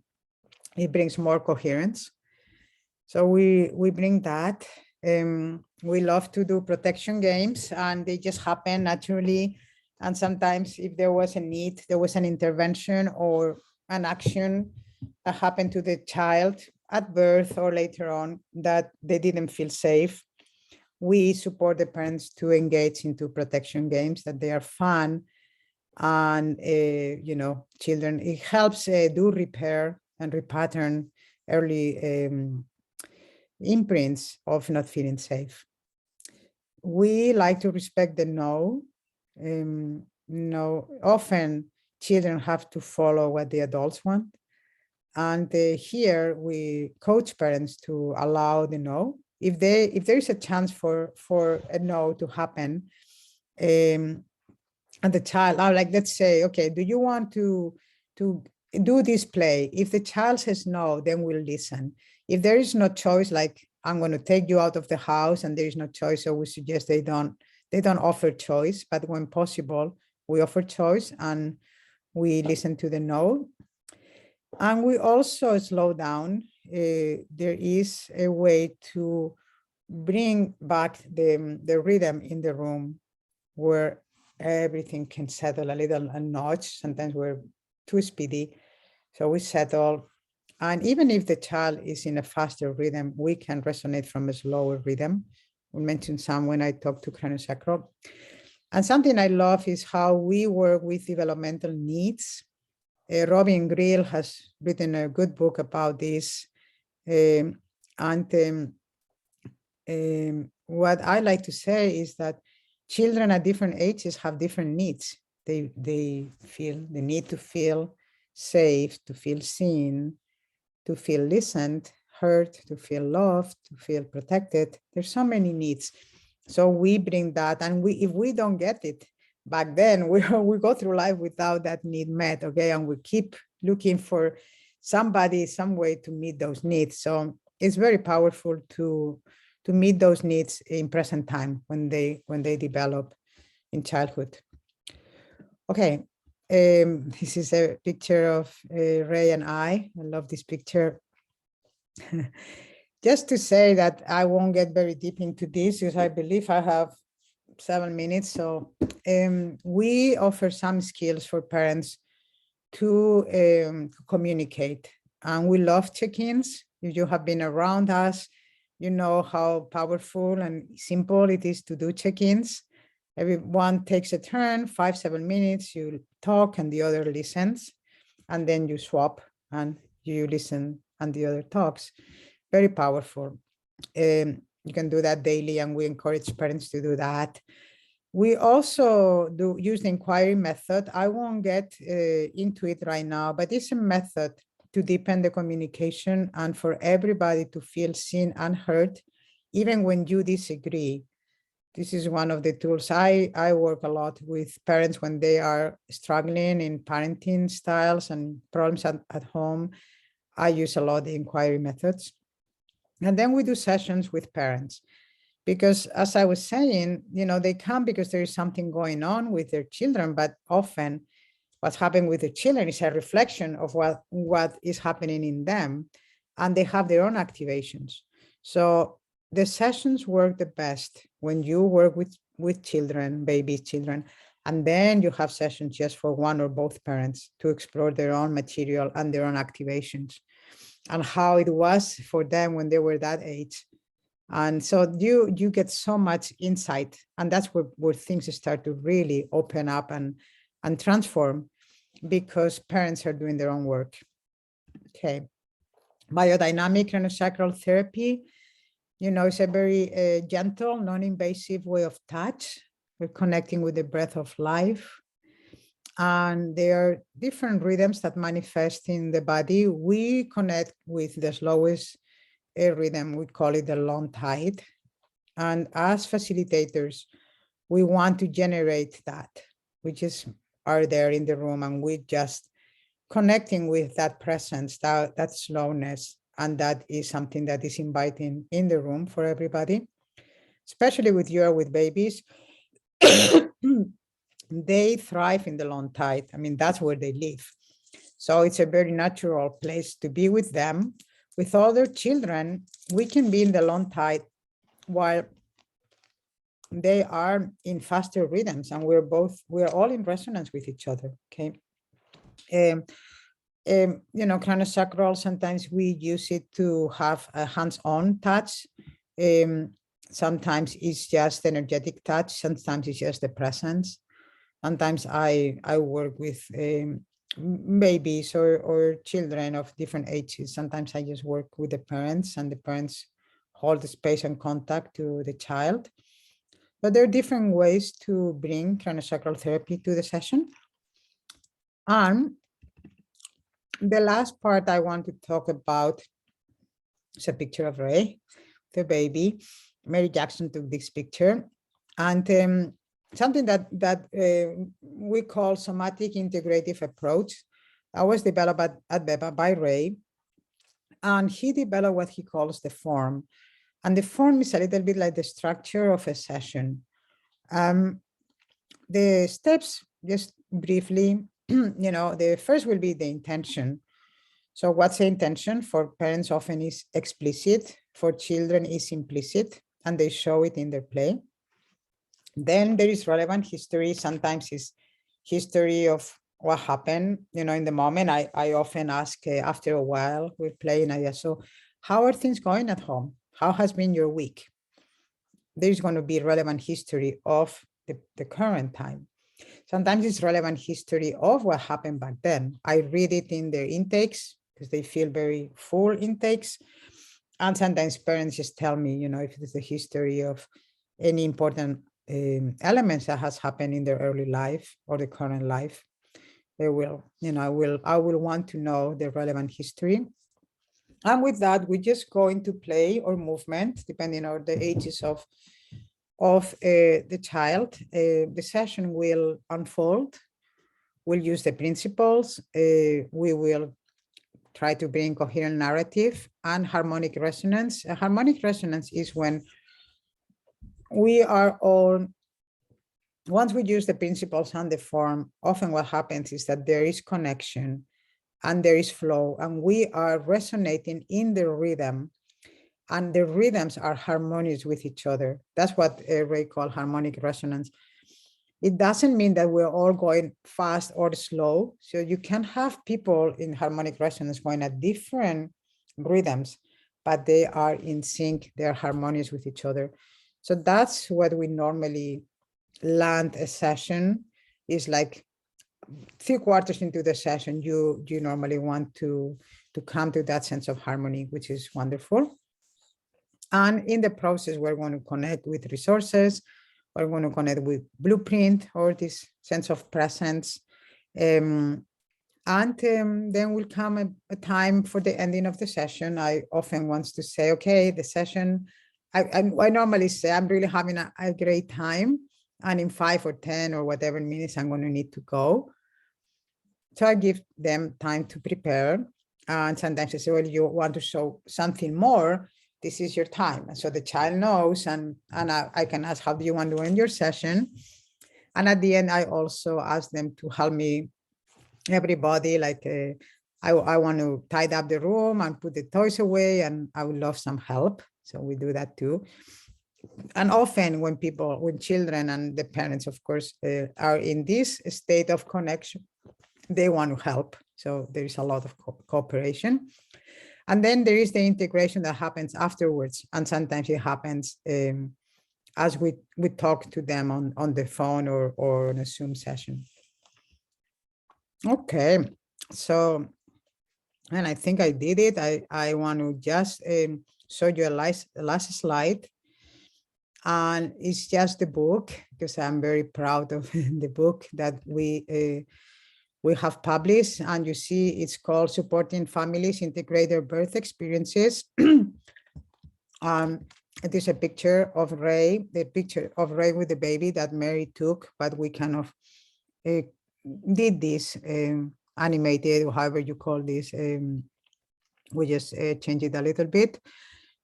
it brings more coherence. So we bring that. We love to do protection games, and they just happen naturally. And sometimes if there was a need, there was an intervention or an action that happened to the child at birth or later on that they didn't feel safe, we support the parents to engage into protection games, that they are fun. And, children, it helps do repair and repattern early imprints of not feeling safe. We like to respect the no. No, often children have to follow what the adults want. And here we coach parents to allow the no. If there is a chance for a no to happen, and the child, let's say, okay, do you want to do this play. If the child says no, then we'll listen. If there is no choice, like I'm going to take you out of the house and there is no choice, so we suggest they don't offer choice, but when possible, we offer choice and we listen to the no. And we also slow down. There is a way to bring back the rhythm in the room where everything can settle a little a notch. Sometimes we're too speedy. So we settle. And even if the child is in a faster rhythm, we can resonate from a slower rhythm. We mentioned some when I talked to Nanosacral. And something I love is how we work with developmental needs. Robin Grill has written a good book about this. What I like to say is that children at different ages have different needs. They feel the need to feel safe, to feel seen, to feel listened, heard, to feel loved, to feel protected. There's so many needs. So we bring that, and if we don't get it back then, we go through life without that need met, okay? And we keep looking for somebody, some way to meet those needs. So it's very powerful to meet those needs in present time when they develop in childhood. Okay, this is a picture of Ray and I love this picture. Just to say that I won't get very deep into this because I believe I have 7 minutes. So we offer some skills for parents to communicate. And we love check-ins. If you have been around us, you know how powerful and simple it is to do check-ins. Everyone takes a turn, 5-7 minutes, you talk and the other listens, and then you swap and you listen and the other talks. Very powerful. You can do that daily, and we encourage parents to do that. We also use the inquiry method. I won't get into it right now, but it's a method to deepen the communication and for everybody to feel seen and heard, even when you disagree. This is one of the tools. I work a lot with parents when they are struggling in parenting styles and problems at home. I use a lot the inquiry methods. And then we do sessions with parents. Because as I was saying, you know, they come because there is something going on with their children, but often what's happening with the children is a reflection of what is happening in them, and they have their own activations. So the sessions work the best when you work with children, baby children, and then you have sessions just for one or both parents to explore their own material and their own activations and how it was for them when they were that age. And so you get so much insight, and that's where things start to really open up and transform, because parents are doing their own work. Okay, biodynamic nanosacral therapy, you know, it's a very gentle, non-invasive way of touch. We're connecting with the breath of life. And there are different rhythms that manifest in the body. We connect with the slowest rhythm, we call it the long tide. And as facilitators, we want to generate that. We just are there in the room and we just connecting with that presence, that slowness. And that is something that is inviting in the room for everybody, especially with babies. They thrive in the long tide. I mean, that's where they live. So it's a very natural place to be with them. With other children, we can be in the long tide while they are in faster rhythms, and we're all in resonance with each other. Okay. You know, nanosacral, sometimes we use it to have a hands-on touch. Sometimes it's just energetic touch. Sometimes it's just the presence. Sometimes I work with babies or children of different ages. Sometimes I just work with the parents, and the parents hold the space and contact to the child. But there are different ways to bring nanosacral therapy to the session. And the last part I want to talk about is a picture of Ray, the baby. Mary Jackson took this picture. And something that we call somatic integrative approach. That was developed at BEBA by Ray. And he developed what he calls the form. And the form is a little bit like the structure of a session. The steps, just briefly, the first will be the intention. So what's the intention? For parents often is explicit, for children is implicit, and they show it in their play. Then there is relevant history. Sometimes it's history of what happened, in the moment. I often ask after a while, we're playing, so how are things going at home? How has been your week? There's going to be relevant history of the current time. Sometimes it's relevant history of what happened back then. I read it in their intakes because they feel very full intakes. And sometimes parents just tell me, if it's the history of any important elements that has happened in their early life or the current life. They will, I will want to know the relevant history. And with that, we just go into play or movement, depending on the ages of the child. The session will unfold. We'll use the principles. We will try to bring coherent narrative and harmonic resonance. A harmonic resonance is when we are all, once we use the principles and the form, often what happens is that there is connection and there is flow, and we are resonating in the rhythm, and the rhythms are harmonious with each other. That's what Ray called harmonic resonance. It doesn't mean that we're all going fast or slow. So you can have people in harmonic resonance going at different rhythms, but they are in sync, they're harmonious with each other. So that's what we normally land a session, is like 3/4 into the session, you normally want to come to that sense of harmony, which is wonderful. And in the process, we're going to connect with resources, we're going to connect with blueprint or this sense of presence. And then will come a time for the ending of the session. I often want to say, okay, the session, I normally say I'm really having a great time, and in 5 or 10 or whatever minutes I'm going to need to go. So I give them time to prepare. And sometimes I say, well, you want to show something more, this is your time. And so the child knows, and I can ask, how do you want to end your session? And at the end, I also ask them to help me, everybody, like I want to tidy up the room and put the toys away, and I would love some help. So we do that too. And often when children and the parents, of course, are in this state of connection, they want to help. So there is a lot of cooperation. And then there is the integration that happens afterwards. And sometimes it happens as we talk to them on the phone or on a Zoom session. Okay, so, and I think I did it. I want to just show you a last slide. And it's just the book, because I'm very proud of the book that we have published. And you see, it's called Supporting Families Integrate Their Birth Experiences. It is a picture of Ray, the picture of Ray with the baby that Mary took, but we kind of did this animated, or however you call this. We just changed it a little bit.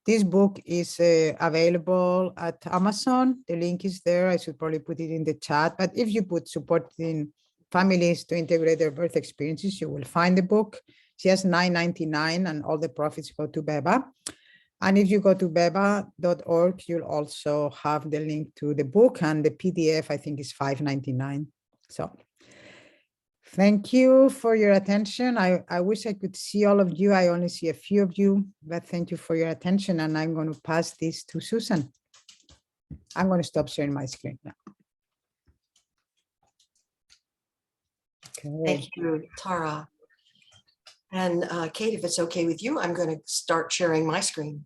This book is available at Amazon. The link is there. I should probably put it in the chat. But if you put Supporting Families to Integrate Their Birth Experiences, you will find the book. It's just $9.99, and all the profits go to BEBA. And if you go to beba.org, you'll also have the link to the book, and the PDF, I think, is $5.99. So thank you for your attention. I wish I could see all of you. I only see a few of you, but thank you for your attention. And I'm going to pass this to Susan. I'm going to stop sharing my screen now. Okay. Thank you, Tara. And Kate, if it's okay with you, I'm going to start sharing my screen.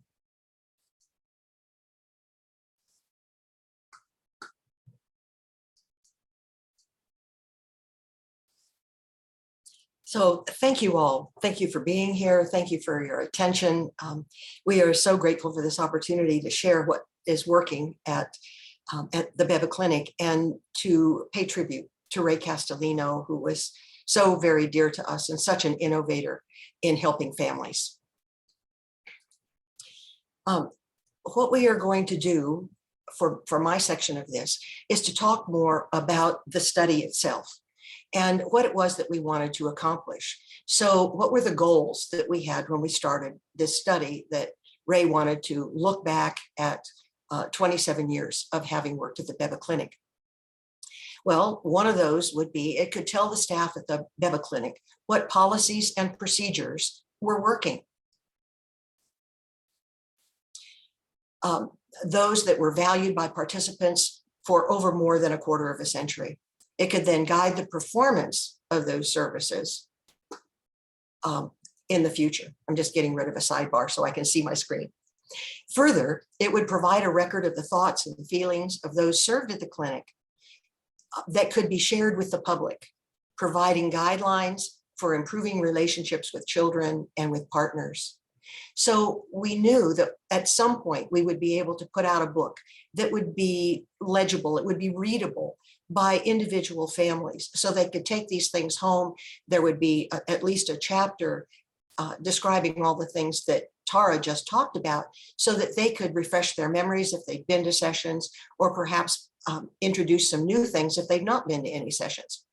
So thank you all. Thank you for being here. Thank you for your attention. We are so grateful for this opportunity to share what is working at the BEBA Clinic, and to pay tribute to Ray Castellino, who was so very dear to us and such an innovator in helping families. What we are going to do for my section of this is to talk more about the study itself and what it was that we wanted to accomplish. So what were the goals that we had when we started this study that Ray wanted to look back at 27 years of having worked at the BEBA Clinic? Well, one of those would be, it could tell the staff at the BEBA Clinic what policies and procedures were working. Those that were valued by participants for over more than a quarter of a century. It could then guide the performance of those services in the future. I'm just getting rid of a sidebar so I can see my screen. Further, it would provide a record of the thoughts and feelings of those served at the clinic that could be shared with the public, providing guidelines for improving relationships with children and with partners. So we knew that at some point we would be able to put out a book that would be legible, it would be readable by individual families, so they could take these things home. There would be at least a chapter describing all the things that Tara just talked about, so that they could refresh their memories if they'd been to sessions, or perhaps introduce some new things if they've not been to any sessions.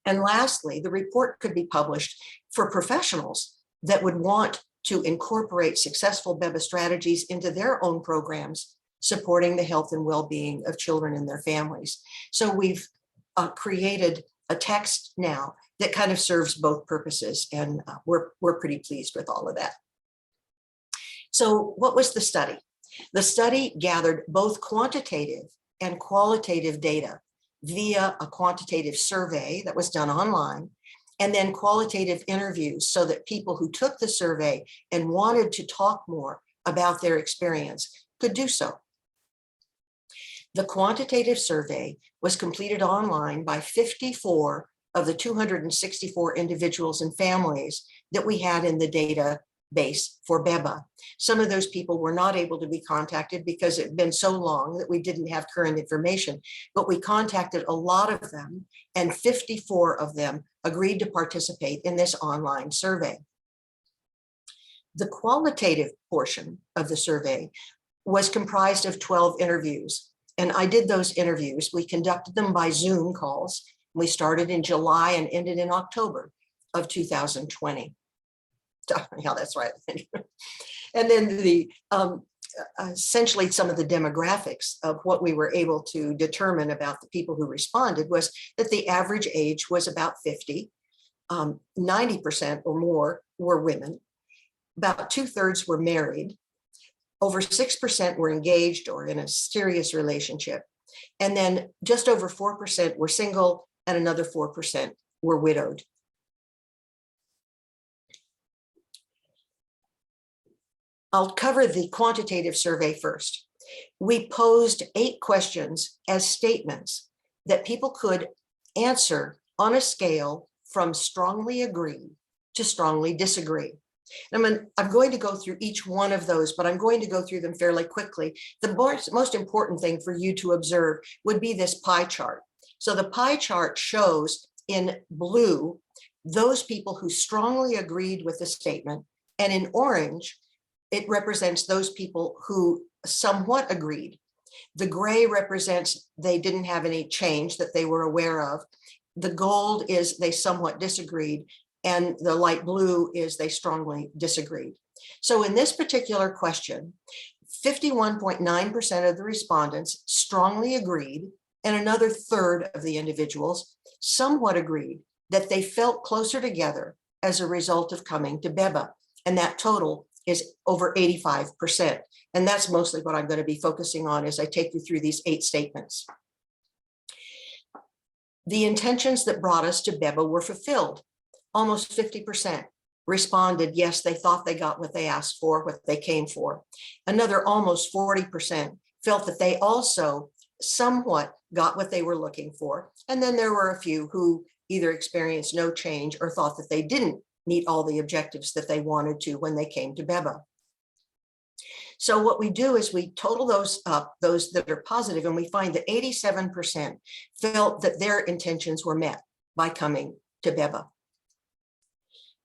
And lastly, the report could be published for professionals that would want to incorporate successful BEBA strategies into their own programs, supporting the health and well-being of children and their families. So we've created a text now that kind of serves both purposes, and we're pretty pleased with all of that. So what was the study? The study gathered both quantitative and qualitative data via a quantitative survey that was done online, and then qualitative interviews, so that people who took the survey and wanted to talk more about their experience could do so. The quantitative survey was completed online by 54 of the 264 individuals and families that we had in the database for BEBA. Some of those people were not able to be contacted because it had been so long that we didn't have current information, but we contacted a lot of them, and 54 of them agreed to participate in this online survey. The qualitative portion of the survey was comprised of 12 interviews, and I did those interviews. We conducted them by Zoom calls. We started in July and ended in October of 2020. Yeah, that's right. And then the essentially some of the demographics of what we were able to determine about the people who responded was that the average age was about 50, 90% or more were women, about 2/3 were married, over 6% were engaged or in a serious relationship, and then just over 4% were single, and another 4% were widowed. I'll cover the quantitative survey first. We posed 8 questions as statements that people could answer on a scale from strongly agree to strongly disagree. And I'm going to go through each one of those, but I'm going to go through them fairly quickly. The most important thing for you to observe would be this pie chart. So the pie chart shows in blue those people who strongly agreed with the statement, and in orange, it represents those people who somewhat agreed. The gray represents they didn't have any change that they were aware of. The gold is they somewhat disagreed, and the light blue is they strongly disagreed. So in this particular question, 51.9% of the respondents strongly agreed, and another 1/3 of the individuals somewhat agreed that they felt closer together as a result of coming to BEBA, and that total is over 85%. And that's mostly what I'm going to be focusing on as I take you through these 8 statements. The intentions that brought us to BEBA were fulfilled. Almost 50% responded, yes, they thought they got what they asked for, what they came for. Another almost 40% felt that they also somewhat got what they were looking for. And then there were a few who either experienced no change or thought that they didn't meet all the objectives that they wanted to when they came to BEBA. So what we do is we total those up, those that are positive, and we find that 87% felt that their intentions were met. by coming to BEBA.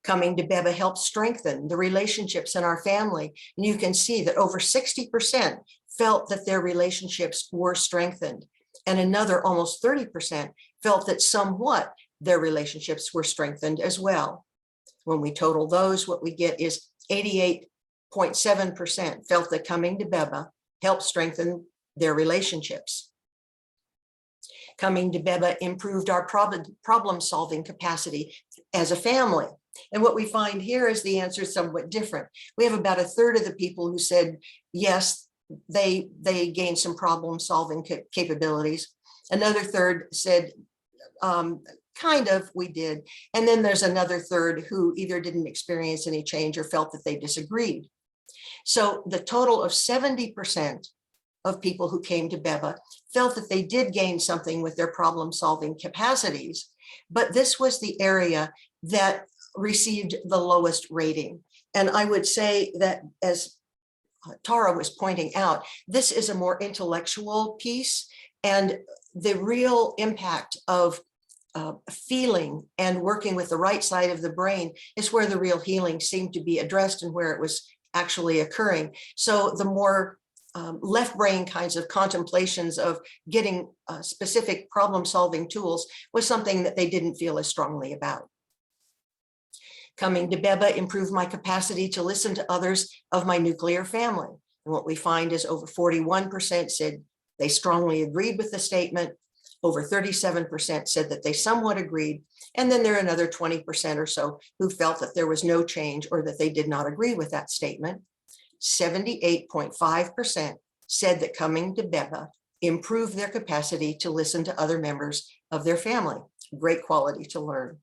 Coming to BEBA helps strengthen the relationships in our family. And you can see that over 60% felt that their relationships were strengthened. And another almost 30% felt that somewhat their relationships were strengthened as well. When we total those, what we get is 88.7% felt that coming to BEBA helped strengthen their relationships. Coming to BEBA improved our problem-solving capacity as a family. And what we find here is the answer is somewhat different. We have about a third of the people who said, yes, they gained some problem-solving capabilities. Another third said, kind of, we did. And then there's another third who either didn't experience any change or felt that they disagreed. So the total of 70% of people who came to BEBA felt that they did gain something with their problem-solving capacities, but this was the area that received the lowest rating. And I would say that, as Tara was pointing out, this is a more intellectual piece, and the real impact of feeling and working with the right side of the brain is where the real healing seemed to be addressed and where it was actually occurring. So the more left brain kinds of contemplations of getting specific problem-solving tools was something that they didn't feel as strongly about. Coming to BEBA improved my capacity to listen to others of my nuclear family. And what we find is over 41% said they strongly agreed with the statement. Over 37% said that they somewhat agreed. And then there are another 20% or so who felt that there was no change or that they did not agree with that statement. 78.5% said that coming to BEBA improved their capacity to listen to other members of their family. Great quality to learn.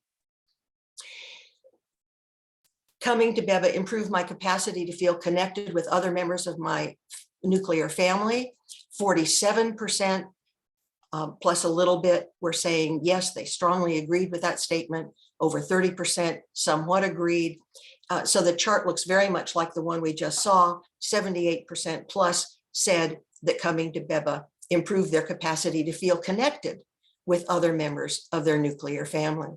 Coming to BEBA improved my capacity to feel connected with other members of my nuclear family. 47% plus a little bit were saying, yes, they strongly agreed with that statement. Over 30% somewhat agreed. So the chart looks very much like the one we just saw. 78% plus said that coming to BEBA improved their capacity to feel connected with other members of their nuclear family.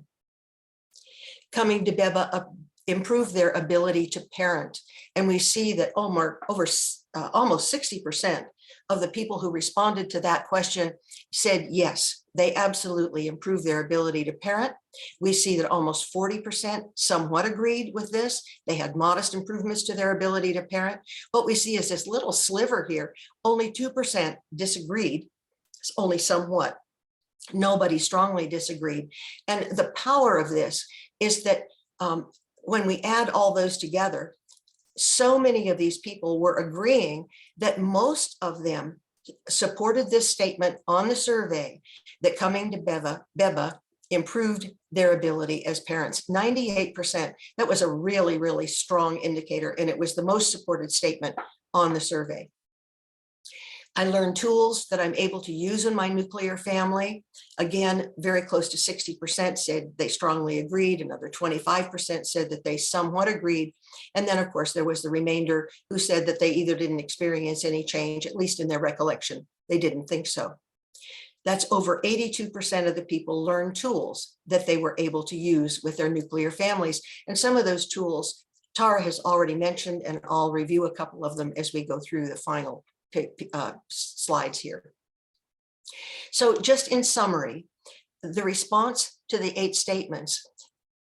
Coming to BEBA improved their ability to parent. And we see that almost 60% of the people who responded to that question said yes, they absolutely improved their ability to parent. We see that almost 40% somewhat agreed with this. They had modest improvements to their ability to parent. What we see is this little sliver here, only 2% disagreed, only somewhat. Nobody strongly disagreed. And the power of this is that when we add all those together, so many of these people were agreeing that most of them supported this statement on the survey that coming to BEBA improved their ability as parents. 98%. That was a really, really strong indicator, and it was the most supported statement on the survey. I learned tools that I'm able to use in my nuclear family. Again, very close to 60% said they strongly agreed. Another 25% said that they somewhat agreed. And then, of course, there was the remainder who said that they either didn't experience any change, at least in their recollection. They didn't think so. That's over 82% of the people learned tools that they were able to use with their nuclear families. And some of those tools Tara has already mentioned, and I'll review a couple of them as we go through the final slides here. So just in summary, the response to the 8 statements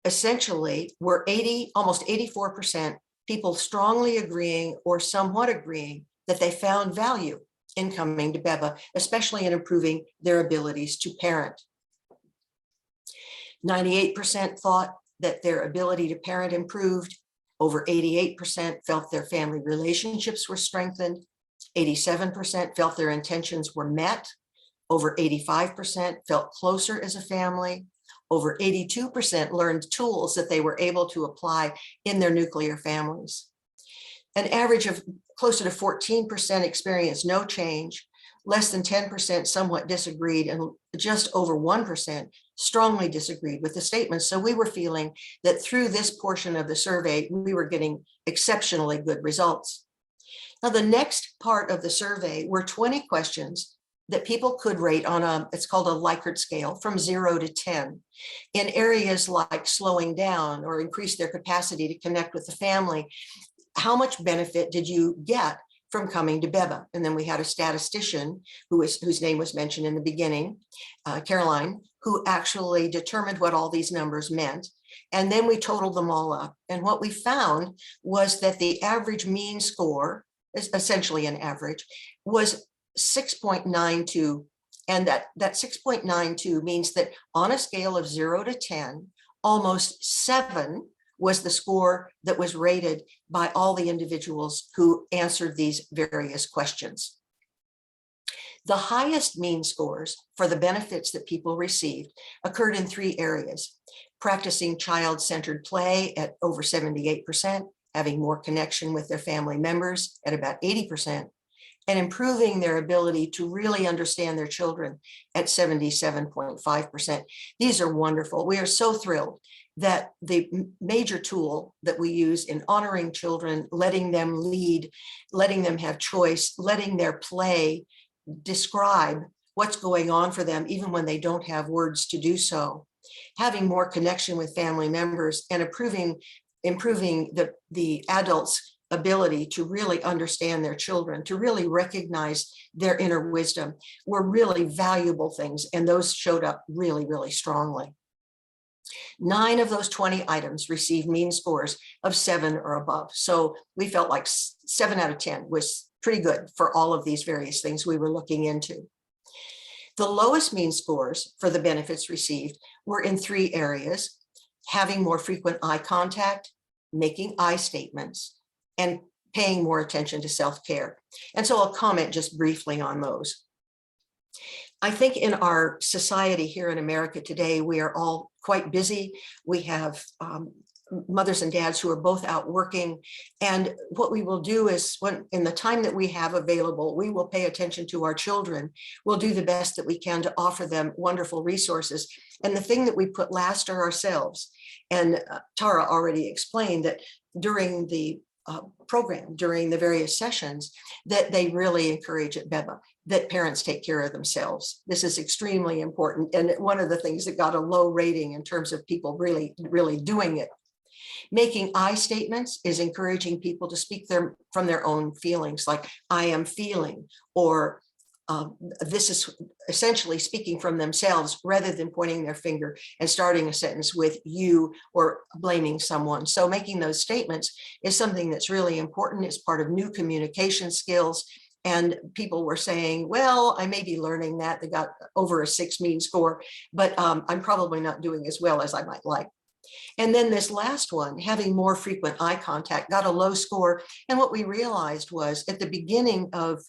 essentially were almost 84% people strongly agreeing or somewhat agreeing that they found value in coming to BEBA, especially in improving their abilities to parent. 98% thought that their ability to parent improved. Over 88% felt their family relationships were strengthened. 87% felt their intentions were met. Over 85% felt closer as a family. Over 82% learned tools that they were able to apply in their nuclear families. An average of closer to 14% experienced no change. Less than 10% somewhat disagreed, and just over 1% strongly disagreed with the statements. So we were feeling that through this portion of the survey, we were getting exceptionally good results. Now, the next part of the survey were 20 questions that people could rate on it's called a Likert scale from 0 to 10 in areas like slowing down or increase their capacity to connect with the family. How much benefit did you get from coming to BEBA? And then we had a statistician whose name was mentioned in the beginning, Caroline, who actually determined what all these numbers meant. And then we totaled them all up. And what we found was that the average mean score, is essentially an average, was 6.92. And that 6.92 means that on a scale of 0 to 10, almost 7 was the score that was rated by all the individuals who answered these various questions. The highest mean scores for the benefits that people received occurred in 3 areas: practicing child-centered play at over 78%, having more connection with their family members at about 80%, and improving their ability to really understand their children at 77.5%. These are wonderful. We are so thrilled that the major tool that we use in honoring children, letting them lead, letting them have choice, letting their play describe what's going on for them, even when they don't have words to do so, having more connection with family members, and improving the adults' ability to really understand their children, to really recognize their inner wisdom, were really valuable things. And those showed up really, really strongly. 9 of those 20 items received mean scores of 7 or above. So we felt like 7 out of 10 was pretty good for all of these various things we were looking into. The lowest mean scores for the benefits received were in 3 areas: having more frequent eye contact, making I statements, and paying more attention to self-care. And so I'll comment just briefly on those. I think in our society here in America today, we are all quite busy. We have mothers and dads who are both out working. And what we will do is, in the time that we have available, we will pay attention to our children. We'll do the best that we can to offer them wonderful resources. And the thing that we put last are ourselves. And Tara already explained that during the program, during the various sessions, that they really encourage at BEBA that parents take care of themselves. This is extremely important. And one of the things that got a low rating in terms of people really, really doing it. Making I statements is encouraging people to speak from their own feelings, like I am feeling, or this is essentially speaking from themselves rather than pointing their finger and starting a sentence with you or blaming someone. So making those statements is something that's really important. It's part of new communication skills. And people were saying, well, I may be learning that. They got over a 6 mean score, but I'm probably not doing as well as I might like. And then this last one, having more frequent eye contact, got a low score. And what we realized was at the beginning of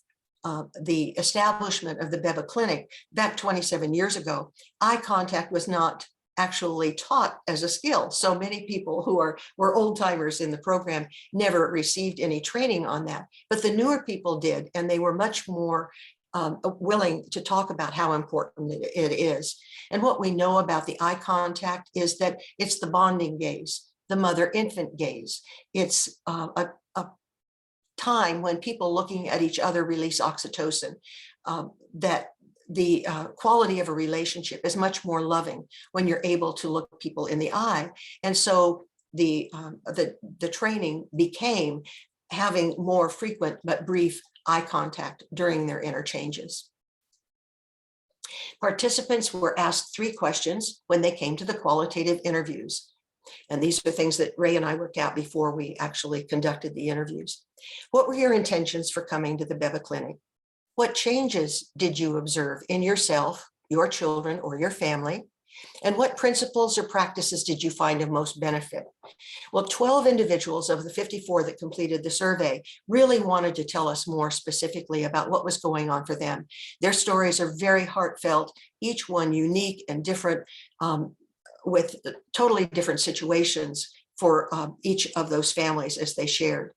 the establishment of the BEBA Clinic back 27 years ago, eye contact was not actually taught as a skill. So many people who were old timers in the program never received any training on that, but the newer people did, and they were much more willing to talk about how important it is. And what we know about the eye contact is that it's the bonding gaze, the mother-infant gaze. It's a time when people looking at each other release oxytocin, that the quality of a relationship is much more loving when you're able to look people in the eye. And so the training became having more frequent but brief eye contact during their interchanges. Participants were asked 3 questions when they came to the qualitative interviews. And these are things that Ray and I worked out before we actually conducted the interviews. What were your intentions for coming to the BEBA Clinic? What changes did you observe in yourself, your children, or your family? And what principles or practices did you find of most benefit? Well, 12 individuals of the 54 that completed the survey really wanted to tell us more specifically about what was going on for them. Their stories are very heartfelt, each one unique and different, with totally different situations for each of those families as they shared.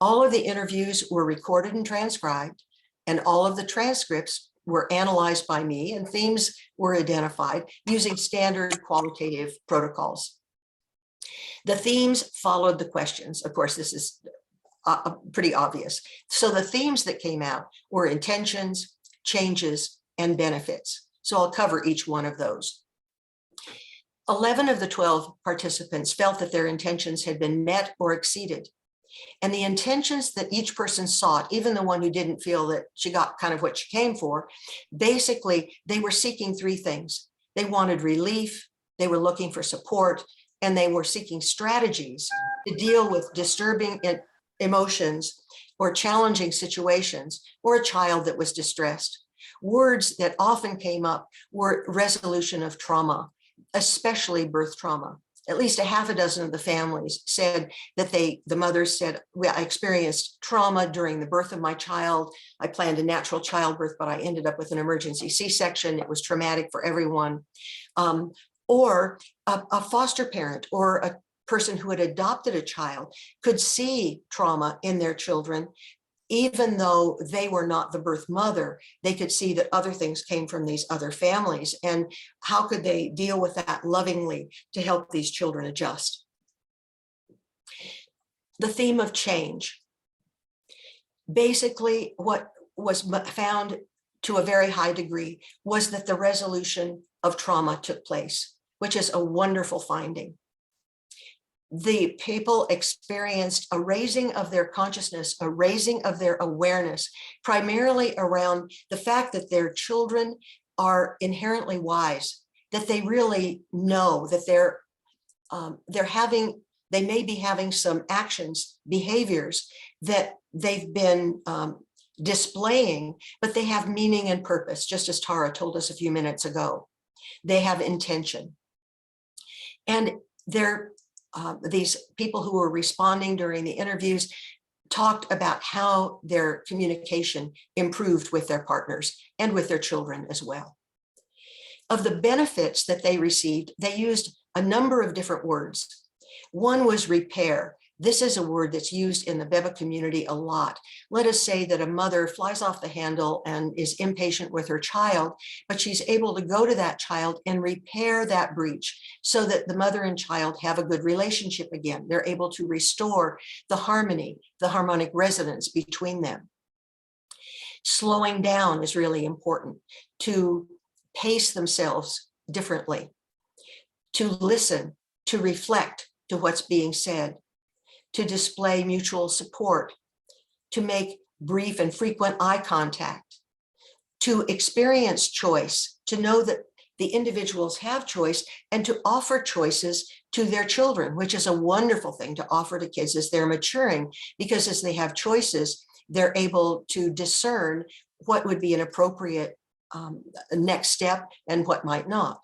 All of the interviews were recorded and transcribed, and all of the transcripts were analyzed by me, and themes were identified using standard qualitative protocols. The themes followed the questions. Of course, this is pretty obvious. So the themes that came out were intentions, changes, and benefits. So I'll cover each one of those. 11 of the 12 participants felt that their intentions had been met or exceeded. And the intentions that each person sought, even the one who didn't feel that she got kind of what she came for, basically, they were seeking three things. They wanted relief, they were looking for support, and they were seeking strategies to deal with disturbing emotions or challenging situations, or a child that was distressed. Words that often came up were resolution of trauma, especially birth trauma. At least a half a dozen of the families said that the mothers said, well, I experienced trauma during the birth of my child. I planned a natural childbirth, but I ended up with an emergency C-section. It was traumatic for everyone. Or a foster parent or a person who had adopted a child could see trauma in their children. Even though they were not the birth mother, they could see that other things came from these other families, and how could they deal with that lovingly to help these children adjust. The theme of change. Basically, what was found to a very high degree was that the resolution of trauma took place, which is a wonderful finding. The people experienced a raising of their consciousness, a raising of their awareness, primarily around the fact that their children are inherently wise, that they really know that they may be having some actions, behaviors that they've been displaying, but they have meaning and purpose, just as Tara told us a few minutes ago. They have intention. And these people who were responding during the interviews talked about how their communication improved with their partners and with their children as well. Of the benefits that they received, they used a number of different words. One was repair. This is a word that's used in the BEBA community a lot. Let us say that a mother flies off the handle and is impatient with her child, but she's able to go to that child and repair that breach so that the mother and child have a good relationship again. They're able to restore the harmony, the harmonic resonance between them. Slowing down is really important, to pace themselves differently, to listen, to reflect to what's being said, to display mutual support, to make brief and frequent eye contact, to experience choice, to know that the individuals have choice, and to offer choices to their children, which is a wonderful thing to offer to kids as they're maturing, because as they have choices, they're able to discern what would be an appropriate next step and what might not.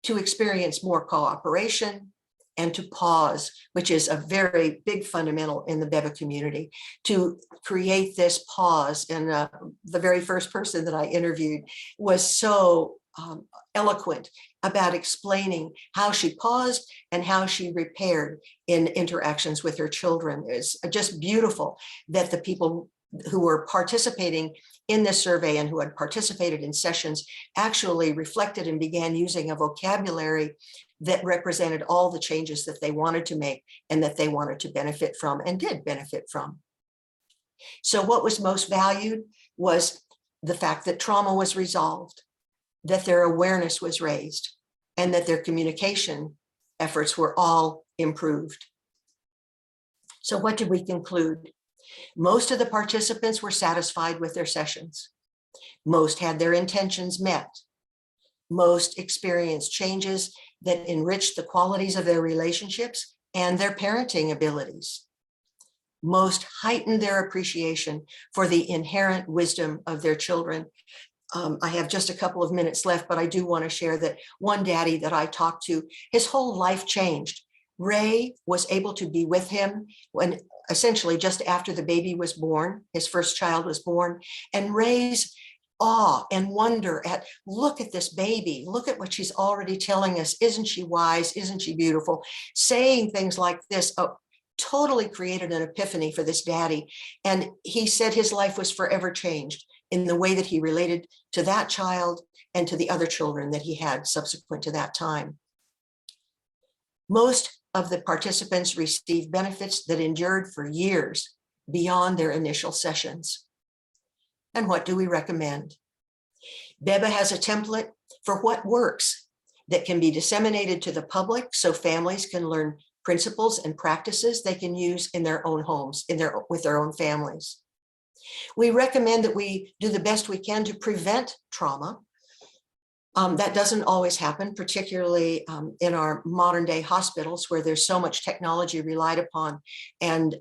To experience more cooperation, and to pause, which is a very big fundamental in the BEBA community, to create this pause. And the very first person that I interviewed was so eloquent about explaining how she paused and how she repaired in interactions with her children. It's just beautiful that the people who were participating in this survey and who had participated in sessions actually reflected and began using a vocabulary that represented all the changes that they wanted to make and that they wanted to benefit from and did benefit from. So what was most valued was the fact that trauma was resolved, that their awareness was raised, and that their communication efforts were all improved. So what did we conclude? Most of the participants were satisfied with their sessions. Most had their intentions met. Most experienced changes that enriched the qualities of their relationships and their parenting abilities. Most heightened their appreciation for the inherent wisdom of their children. I have just a couple of minutes left, but I do want to share that one daddy that I talked to, his whole life changed. Ray was able to be with him when essentially just after the baby was born, his first child was born, and Ray's awe and wonder at, look at this baby, look at what she's already telling us. Isn't she wise? Isn't she beautiful? Saying things like this totally created an epiphany for this daddy. And he said his life was forever changed in the way that he related to that child and to the other children that he had subsequent to that time. Most of the participants received benefits that endured for years beyond their initial sessions. and what do we recommend? BEBA has a template for what works that can be disseminated to the public so families can learn principles and practices they can use in their own homes, with their own families. We recommend that we do the best we can to prevent trauma. That doesn't always happen, particularly in our modern day hospitals where there's so much technology relied upon, and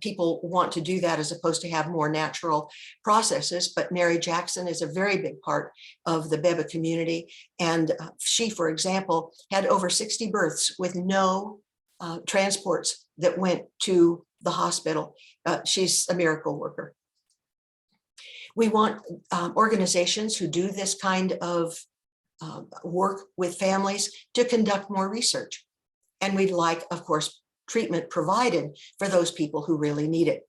people want to do that as opposed to have more natural processes. But Mary Jackson is a very big part of the BEBA community. And she, for example, had over 60 births with no transports that went to the hospital. She's a miracle worker. We want organizations who do this kind of work with families to conduct more research. And we'd like, of course, treatment provided for those people who really need it.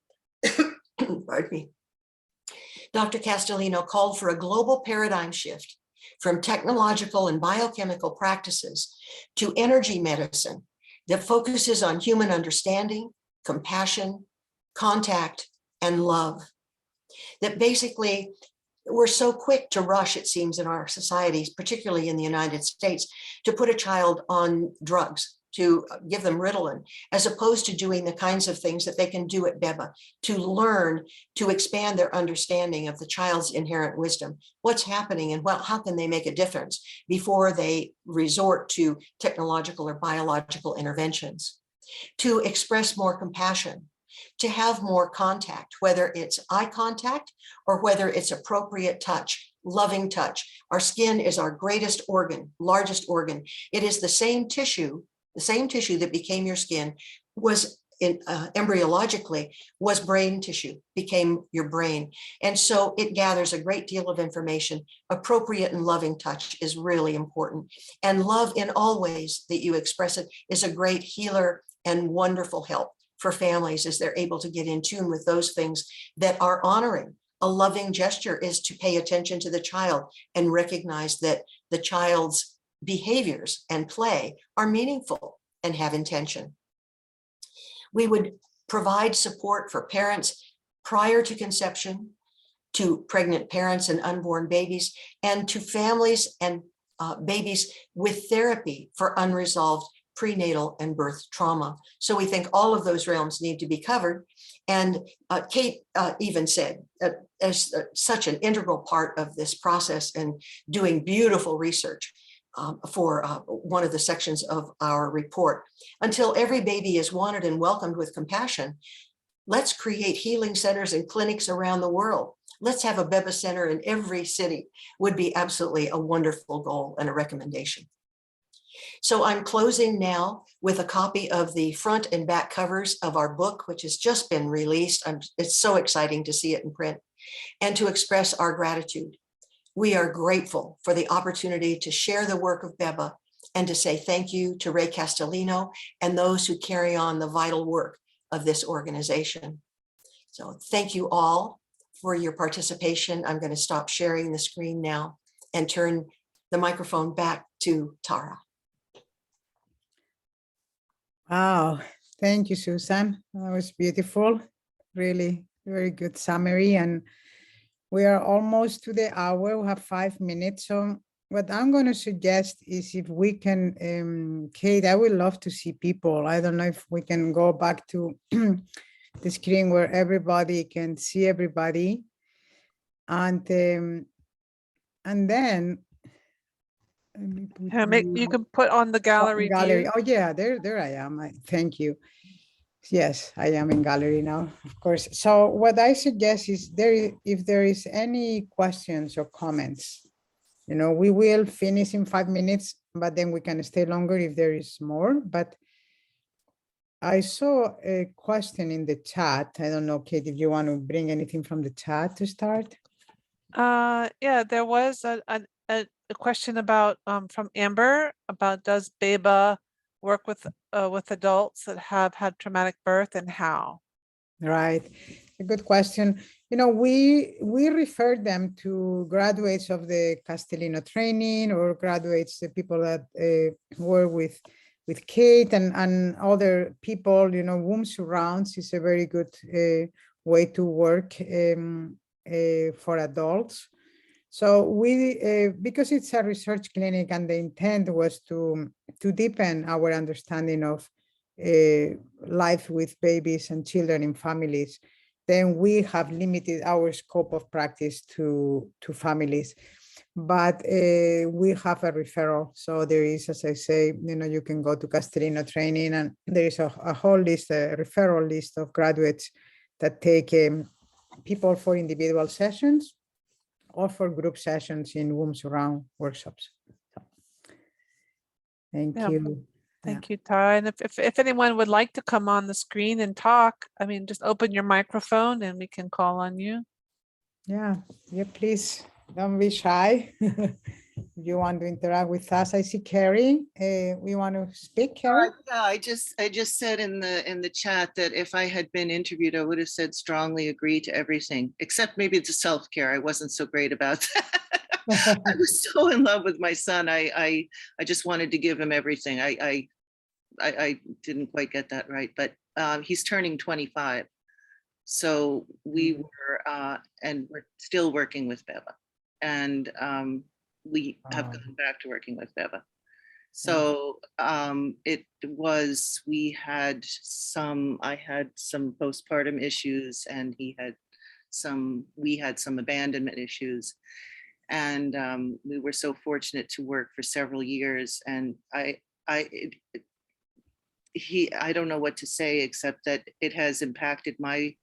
Pardon me. Dr. Castellino called for a global paradigm shift from technological and biochemical practices to energy medicine that focuses on human understanding, compassion, contact, and love. That basically, we're so quick to rush, it seems, in our societies, particularly in the United States, to put a child on drugs, to give them Ritalin, as opposed to doing the kinds of things that they can do at BEBA, to learn, to expand their understanding of the child's inherent wisdom, what's happening and how can they make a difference before they resort to technological or biological interventions, to express more compassion, to have more contact, whether it's eye contact or whether it's appropriate touch, loving touch. Our skin is our greatest organ, largest organ. It is the same tissue that became your skin was embryologically was brain tissue, became your brain. And so it gathers a great deal of information. Appropriate and loving touch is really important. And love in all ways that you express it is a great healer and wonderful help for families as they're able to get in tune with those things that are honoring. A loving gesture is to pay attention to the child and recognize that the child's behaviors and play are meaningful and have intention. We would provide support for parents prior to conception, to pregnant parents and unborn babies, and to families and babies with therapy for unresolved prenatal and birth trauma. So we think all of those realms need to be covered. And Kate even said, as such an integral part of this process and doing beautiful research for one of the sections of our report, until every baby is wanted and welcomed with compassion, let's create healing centers and clinics around the world. Let's have a BEBA center in every city would be absolutely a wonderful goal and a recommendation. So I'm closing now with a copy of the front and back covers of our book, which has just been released. It's so exciting to see it in print and to express our gratitude. We are grateful for the opportunity to share the work of BEBA and to say thank you to Ray Castellino and those who carry on the vital work of this organization. So thank you all for your participation. I'm going to stop sharing the screen now and turn the microphone back to Tara. Wow, thank you, Susan. That was beautiful. Really, very good summary. And we are almost to the hour. We have 5 minutes. So what I'm going to suggest is if we can, Kate, I would love to see people. I don't know if we can go back to the screen where everybody can see everybody. And then You can put on the gallery gallery. view. Oh yeah, there I am. Thank you. Yes, I am in gallery now, of course. So what I suggest is if there is any questions or comments, we will finish in 5 minutes, but then we can stay longer if there is more. But I saw a question in the chat. I don't know, Kate, if you want to bring anything from the chat to start. Yeah, there was a question about from Amber about does BEBA work with adults that have had traumatic birth and how? Right, a good question. We refer them to graduates of the Castellino training or graduates, the people that work with Kate and other people. Womb surrounds is a very good way to work for adults. So we, because it's a research clinic and the intent was to deepen our understanding of life with babies and children in families, then we have limited our scope of practice to families. But we have a referral. So there is, as I say, you can go to Castellino training, and there is a whole list, a referral list of graduates that take people for individual sessions or for group sessions in womb surround workshops. So, thank you. Thank you, Tara. And if anyone would like to come on the screen and talk, I mean, just open your microphone and we can call on you. Yeah, please don't be shy. If you want to interact with us, I see Carrie. We want to speak, Carrie? Yeah, I just said in the chat that if I had been interviewed, I would have said strongly agree to everything, except maybe the self-care. I wasn't so great about that. I was so in love with my son. I just wanted to give him everything. I didn't quite get that right, but he's turning 25. So we were, and we're still working with BEBA. And we have gone back to working with BEBA. So it was, I had some postpartum issues, and we had some abandonment issues. And we were so fortunate to work for several years. And I don't know what to say, except that it has impacted my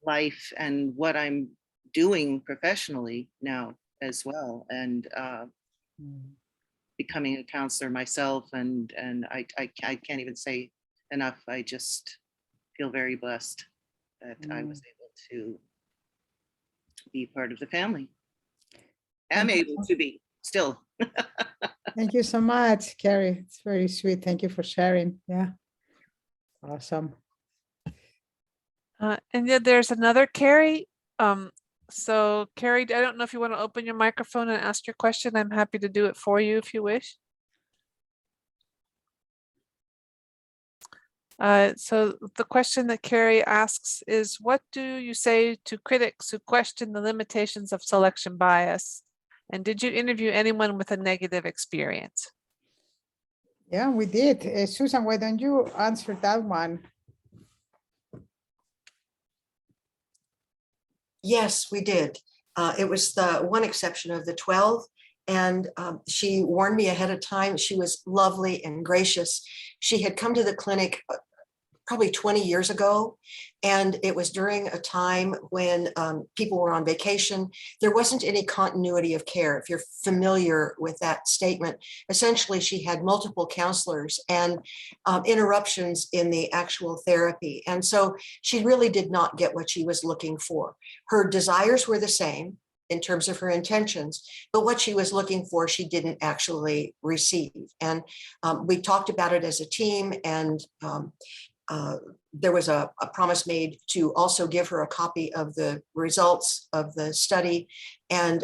life and what I'm doing professionally now as well. And becoming a counselor myself, and I can't even say enough. I just feel very blessed that I was able to be part of the family. I'm able to be still. Thank you so much, Carrie. It's very sweet. Thank you for sharing. Yeah, awesome. And then there's another Carrie. So Carrie, I don't know if you want to open your microphone and ask your question. I'm happy to do it for you if you wish. So the question that Carrie asks is, what do you say to critics who question the limitations of selection bias? And did you interview anyone with a negative experience? Yeah, we did. Susan, why don't you answer that one? Yes, we did. It was the one exception of the 12. And she warned me ahead of time. She was lovely and gracious. She had come to the clinic probably 20 years ago. And it was during a time when people were on vacation. There wasn't any continuity of care. If you're familiar with that statement, essentially she had multiple counselors and interruptions in the actual therapy. And so she really did not get what she was looking for. Her desires were the same in terms of her intentions, but what she was looking for, she didn't actually receive. And we talked about it as a team, and there was a promise made to also give her a copy of the results of the study. And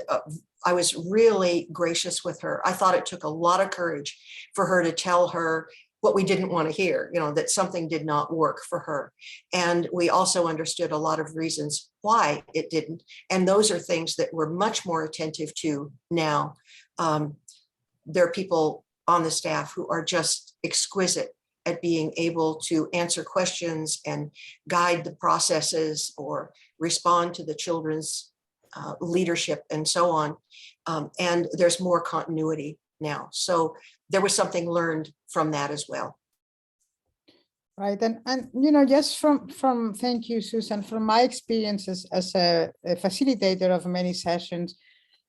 I was really gracious with her. I thought it took a lot of courage for her to tell her what we didn't want to hear, that something did not work for her. And we also understood a lot of reasons why it didn't. And those are things that we're much more attentive to now. There are people on the staff who are just exquisite at being able to answer questions and guide the processes or respond to the children's leadership and so on. And there's more continuity now. So there was something learned from that as well. Right. And just from thank you, Susan, from my experiences as a facilitator of many sessions,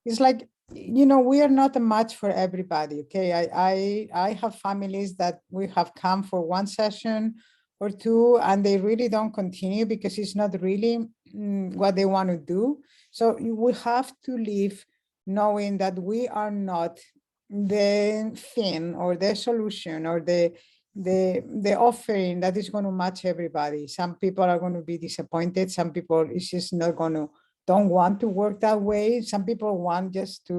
it's like, we are not a match for everybody. Okay. I have families that we have come for one session or two, and they really don't continue because it's not really what they want to do. So we have to leave knowing that we are not the thing or the solution or the offering that is going to match everybody. Some people are going to be disappointed. Some people is just not don't want to work that way. Some people want just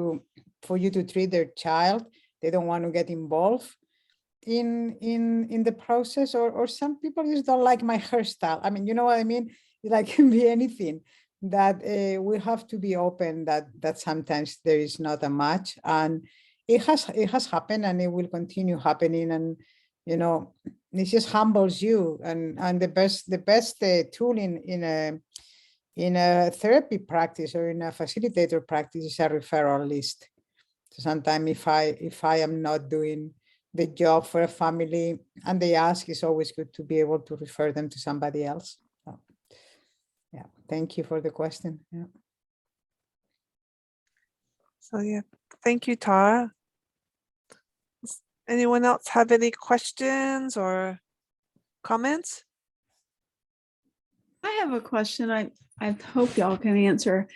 for you to treat their child. They don't want to get involved in the process, or some people just don't like my hairstyle. I mean, you know what I mean? It can be anything. that we have to be open that sometimes there is not a match, and it has happened and it will continue happening, and you know, it just humbles you. And the best tool in a therapy practice or in a facilitator practice is a referral list. So sometimes if I am not doing the job for a family and they ask, it's always good to be able to refer them to somebody else. So, yeah, thank you for the question. Yeah. So yeah, thank you, Tara. Does anyone else have any questions or comments? I have a question I hope y'all can answer.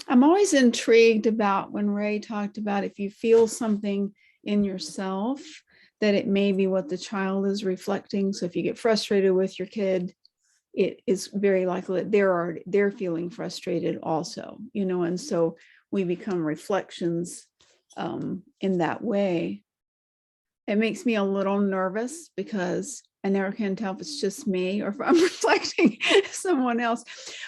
I'm always intrigued about when Ray talked about if you feel something in yourself, that it may be what the child is reflecting. So if you get frustrated with your kid, it is very likely that they're feeling frustrated also, you know, and so we become reflections in that way. It makes me a little nervous because I never can tell if it's just me or if I'm reflecting someone else.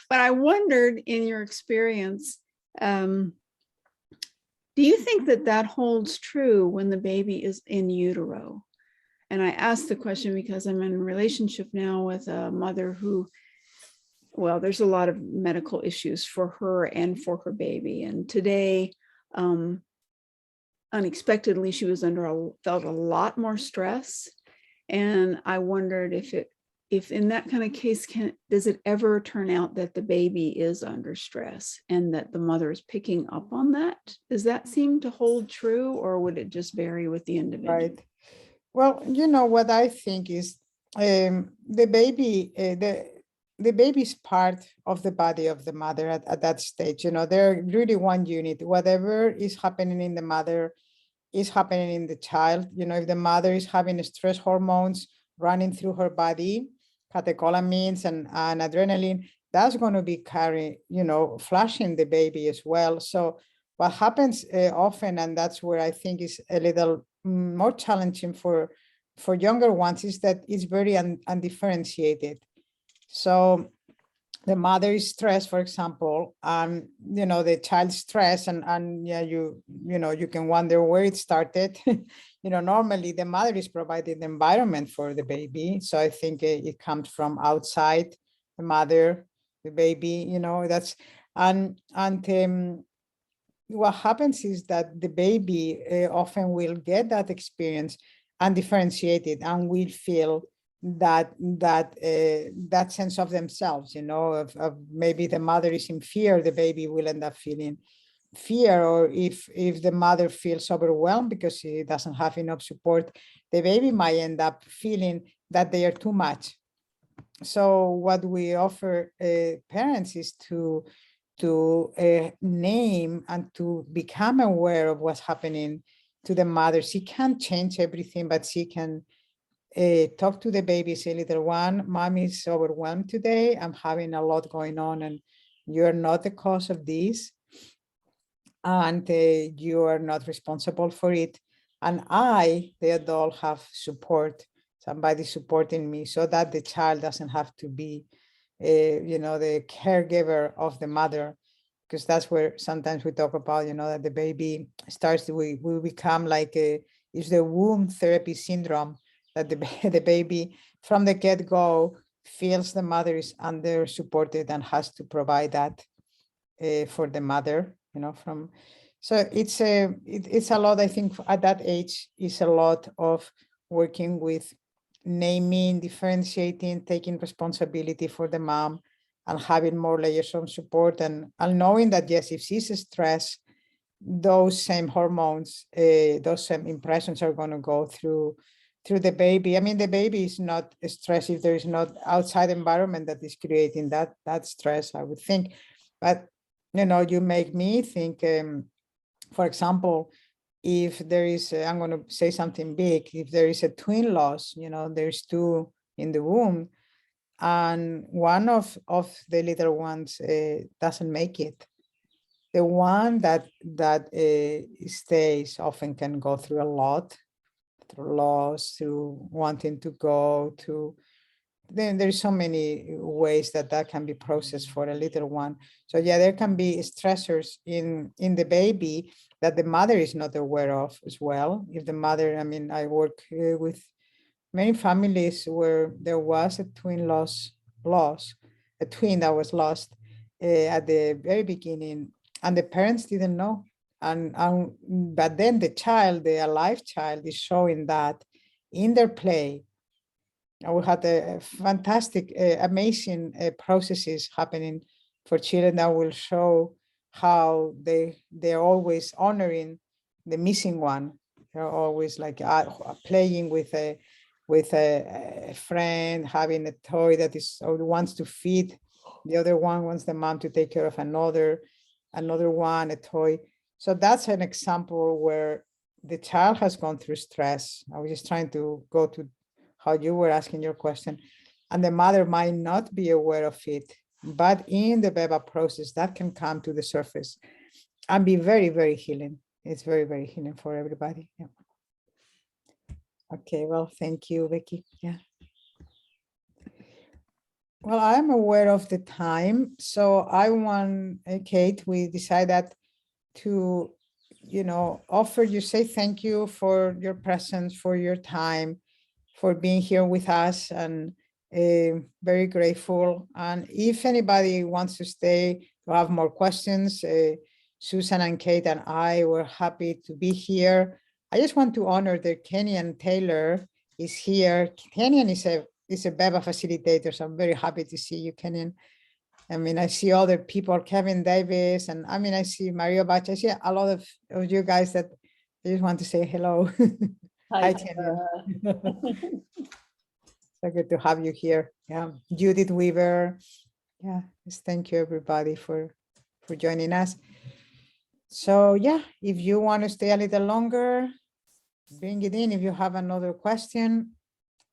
But I wondered, in your experience, do you think that that holds true when the baby is in utero? And I asked the question because I'm in a relationship now with a mother who, well, there's a lot of medical issues for her and for her baby. And today, unexpectedly, she was felt a lot more stress. And I wondered if in that kind of case, does it ever turn out that the baby is under stress and that the mother is picking up on that? Does that seem to hold true, or would it just vary with the individual? Right. Well, you know, what I think is the baby, the baby is part of the body of the mother at that stage. You know, they're really one unit. Whatever is happening in the mother is happening in the child. You know, if the mother is having stress hormones running through her body, catecholamines and adrenaline, that's going to be flashing the baby as well. So what happens often, and that's where I think is a little more challenging for younger ones, is that it's very undifferentiated. So the mother is stressed, for example, and you know, the child's stressed, and yeah, you can wonder where it started. You know, normally the mother is providing the environment for the baby, so I think it comes from outside the mother, the baby. You know, that's and what happens is that the baby often will get that experience undifferentiated and will feel that sense of themselves, you know, of maybe the mother is in fear, the baby will end up feeling fear, or if the mother feels overwhelmed because she doesn't have enough support, the baby might end up feeling that they are too much. So what we offer parents is to name and to become aware of what's happening to the mother. She can't change everything, but she can talk to the baby, say, little one, mommy is overwhelmed today. I'm having a lot going on, and you're not the cause of this. And you are not responsible for it. And I, the adult, have support, somebody supporting me, so that the child doesn't have to be, the caregiver of the mother, because that's where sometimes we talk about, you know, that the baby starts to, we become like it's the womb therapy syndrome, that the baby from the get-go feels the mother is under supported and has to provide that for the mother, you know, so it's a lot, I think at that age is a lot of working with naming, differentiating, taking responsibility for the mom, and having more layers of support, and knowing that, yes, if she's stressed, those same hormones, those same impressions are going to go through the baby. I mean, the baby is not stressed if there is not outside environment that is creating that stress, I would think. But, you know, you make me think, for example, if there is, I'm going to say something big, if there is a twin loss, you know, there's two in the womb, and one of the little ones doesn't make it. The one that stays often can go through a lot, through loss, through wanting to go, to then there's so many ways that that can be processed for a little one. So yeah, there can be stressors in the baby that the mother is not aware of as well. If the mother, I mean, I work with many families where there was a twin loss, a twin that was lost at the very beginning, and the parents didn't know. But then the child, the alive child, is showing that in their play. We had a fantastic, amazing processes happening for children that will show how they're always honoring the missing one. They're always like playing with a friend, having a toy that is wants to feed the other one, wants the mom to take care of another one, a toy. So that's an example where the child has gone through stress. I was just trying to go to how you were asking your question, and the mother might not be aware of it, but in the BEBA process, that can come to the surface and be very, very healing. It's very, very healing for everybody. Yeah. Okay, well, thank you, Becky. Yeah. Well, I'm aware of the time, so I want, Kate, we decided to, offer you, say thank you for your presence, for your time, for being here with us, and very grateful. And if anybody wants to stay to have more questions, Susan and Kate and I were happy to be here. I just want to honor that Kenyon Taylor is here. Kenyon is a BEBA facilitator, so I'm very happy to see you, Kenyon. I mean, I see other people, Kevin Davis, and I mean, I see Mario Bach. I see a lot of you guys that I just want to say hello. Hi, Kenyon. So good to have you here. Yeah, Judith Weaver. Yeah, just thank you everybody for joining us. So yeah, if you want to stay a little longer, bring it in. If you have another question,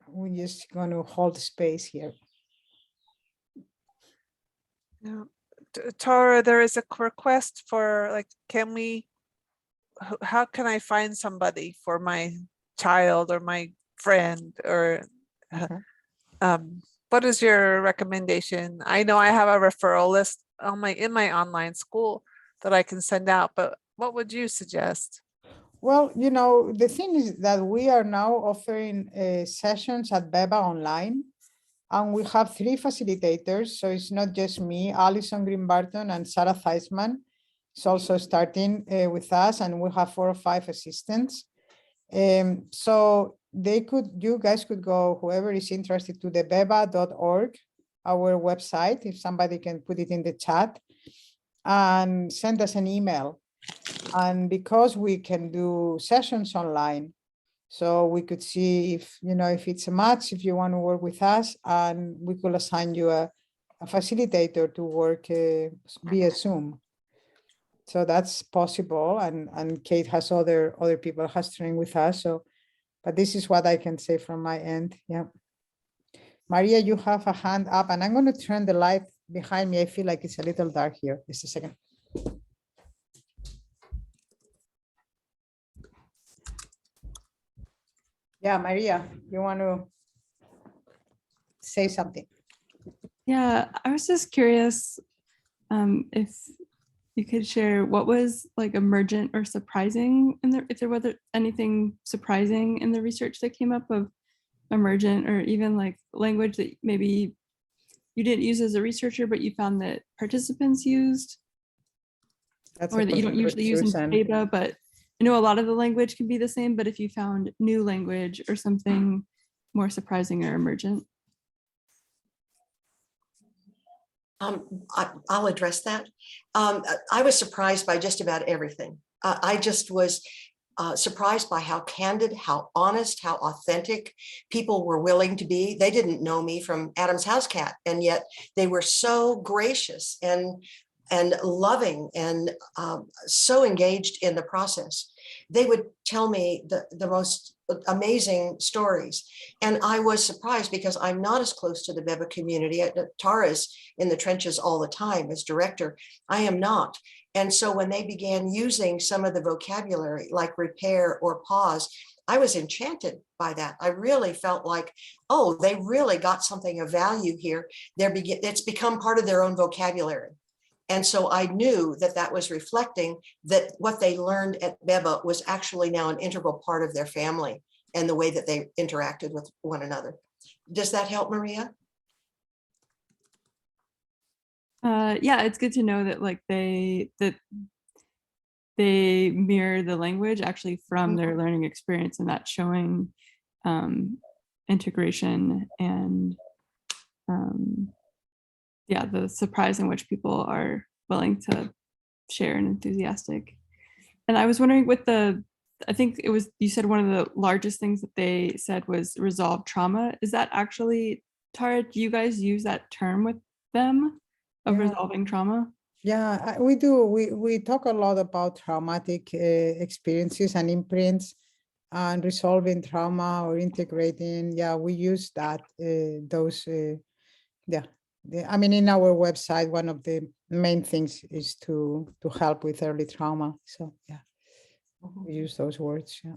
we're just going to hold space here. Yeah. Tara, there is a request for like, how can I find somebody for my child or my friend, or what is your recommendation? I know I have a referral list on in my online school that I can send out, but what would you suggest? Well, the thing is that we are now offering sessions at BEBA online, and we have 3 facilitators. So it's not just me, Alison Green-Barton and Sarah Theismann is also starting with us, and we have 4 or 5 assistants. So you guys could go, whoever is interested, to the beba.org, our website, if somebody can put it in the chat, and send us an email. And because we can do sessions online, so we could see if it's a match, if you want to work with us, and we could assign you a facilitator to work via Zoom. So that's possible. And Kate has other people has trained with us. So, but this is what I can say from my end. Yeah. Maria, you have a hand up, and I'm going to turn the light behind me. I feel like it's a little dark here. Just a second. Yeah, Maria, you want to say something? Yeah, I was just curious if you could share what was like emergent or surprising in if there was anything surprising in the research that came up of emergent, or even like language that maybe you didn't use as a researcher, but you found that participants used, or that you don't usually use in BEBA, but I know a lot of the language can be the same, but if you found new language or something more surprising or emergent. I'll address that. I was surprised by just about everything. I just was surprised by how candid, how honest, how authentic people were willing to be. They didn't know me from Adam's house cat, and yet they were so gracious and loving and so engaged in the process. They would tell me the most amazing stories. And I was surprised because I'm not as close to the BEBA community. Tara's in the trenches all the time as director. I am not. And so when they began using some of the vocabulary like repair or pause, I was enchanted by that. I really felt like, oh, they really got something of value here. It's become part of their own vocabulary. And so I knew that that was reflecting that what they learned at BEBA was actually now an integral part of their family and the way that they interacted with one another. Does that help, Maria? Yeah, it's good to know that like they mirror the language actually from their learning experience, and that's showing integration and yeah, the surprise in which people are willing to share and enthusiastic. And I was wondering with I think it was, you said one of the largest things that they said was resolve trauma. Is that actually, Tara, do you guys use that term with them of resolving trauma? Yeah, we do. We talk a lot about traumatic experiences and imprints and resolving trauma or integrating. Yeah, we use that, I mean, in our website, one of the main things is to help with early trauma. So yeah, we use those words. Yeah.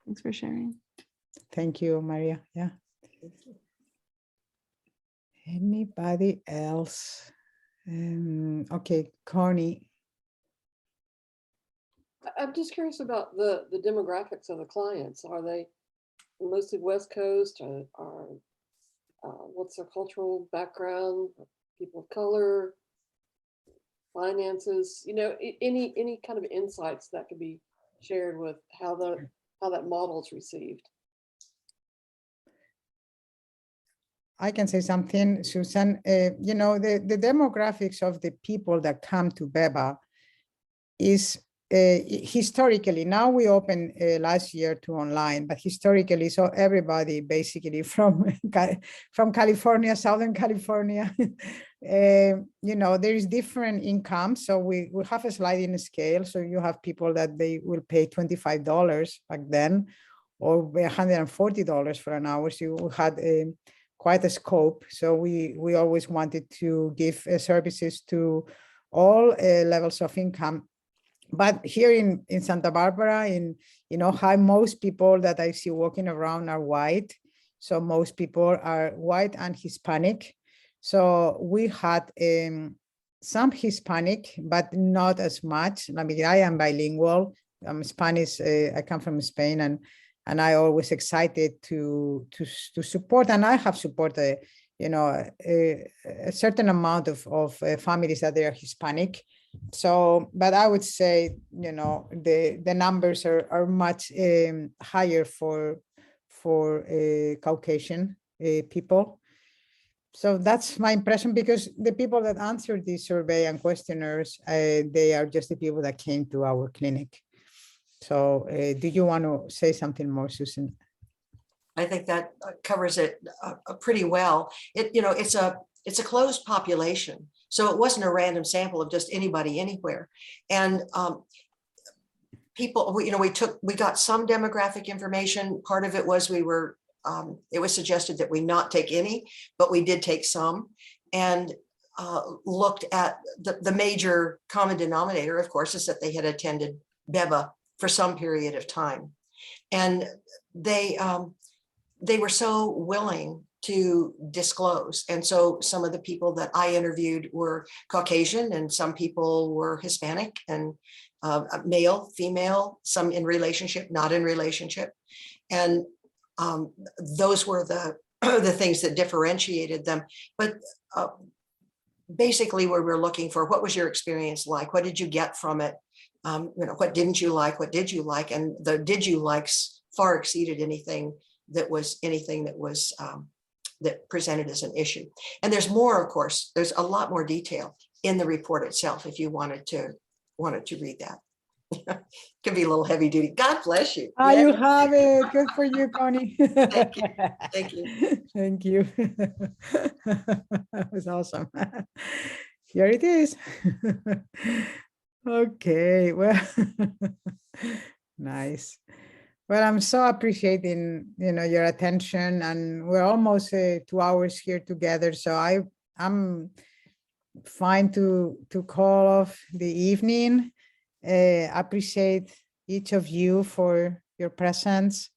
Thanks for sharing. Thank you, Maria. Yeah. Anybody else? Okay, Connie. I'm just curious about the demographics of the clients. Are they mostly West Coast, or what's their cultural background? People of color, finances? You know, any kind of insights that could be shared with how that model is received. I can say something, Susan. You know, the demographics of the people that come to BEBA is historically, now we opened last year to online, but historically, so everybody basically from California, Southern California, you know, there is different income. So we have a sliding scale. So you have people that they will pay $25 back then, or $140 for an hour. So you had quite a scope. So we always wanted to give services to all levels of income. But here in Santa Barbara, in Ojai, most people that I see walking around are white. So most people are white and Hispanic. So we had some Hispanic, but not as much. I mean, I am bilingual. I'm Spanish. I come from Spain, and I always excited to support, and I have supported, a certain amount of families that they are Hispanic. So, but I would say, the numbers are much higher for Caucasian people. So that's my impression, because the people that answered this survey and questionnaires, they are just the people that came to our clinic. So do you want to say something more, Susan? I think that covers it pretty well. It's a closed population. So it wasn't a random sample of just anybody anywhere. And people, we got some demographic information. Part of it was it was suggested that we not take any, but we did take some, and looked at the major common denominator, of course, is that they had attended BEBA for some period of time. And they were so willing to disclose. And so some of the people that I interviewed were Caucasian, and some people were Hispanic, and male, female, some in relationship, not in relationship. And those were the things that differentiated them. But basically, we were looking for, what was your experience like? What did you get from it? What didn't you like? What did you like? And the did you likes far exceeded anything that was that presented as an issue. And there's more, of course, there's a lot more detail in the report itself if you wanted to read that. Can be a little heavy duty. God bless you. Oh, you have it. Good for you, Connie. Thank you. Thank you. Thank you. That was awesome. Here it is. Okay, well, nice. Well, I'm so appreciating, your attention, and we're almost 2 hours here together. So I'm fine to call off the evening. Appreciate each of you for your presence,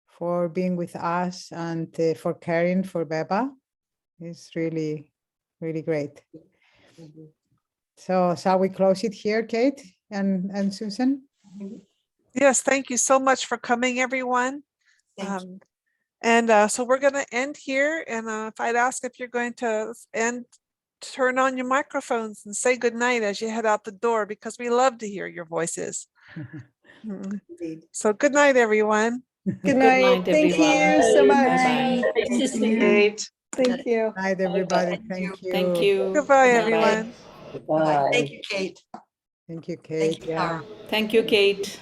for being with us, and for caring for BEBA. It's really, really great. Mhm. So shall we close it here, Kate and Susan? Yes, thank you so much for coming, everyone. Thank you. So we're going to end here. And if I'd ask if you're going to turn on your microphones and say goodnight as you head out the door, because we love to hear your voices. Indeed. So good night, everyone. Good night. Thank you so much. Bye-bye. Nice to see you. Kate. Thank you. Good night, everybody. Thank you. Thank you. Thank you. Goodbye, Bye-bye. everyone. Bye. Thank you, Kate. Thank you, Thank Kate. you, Yeah. Tara. Thank you, Kate.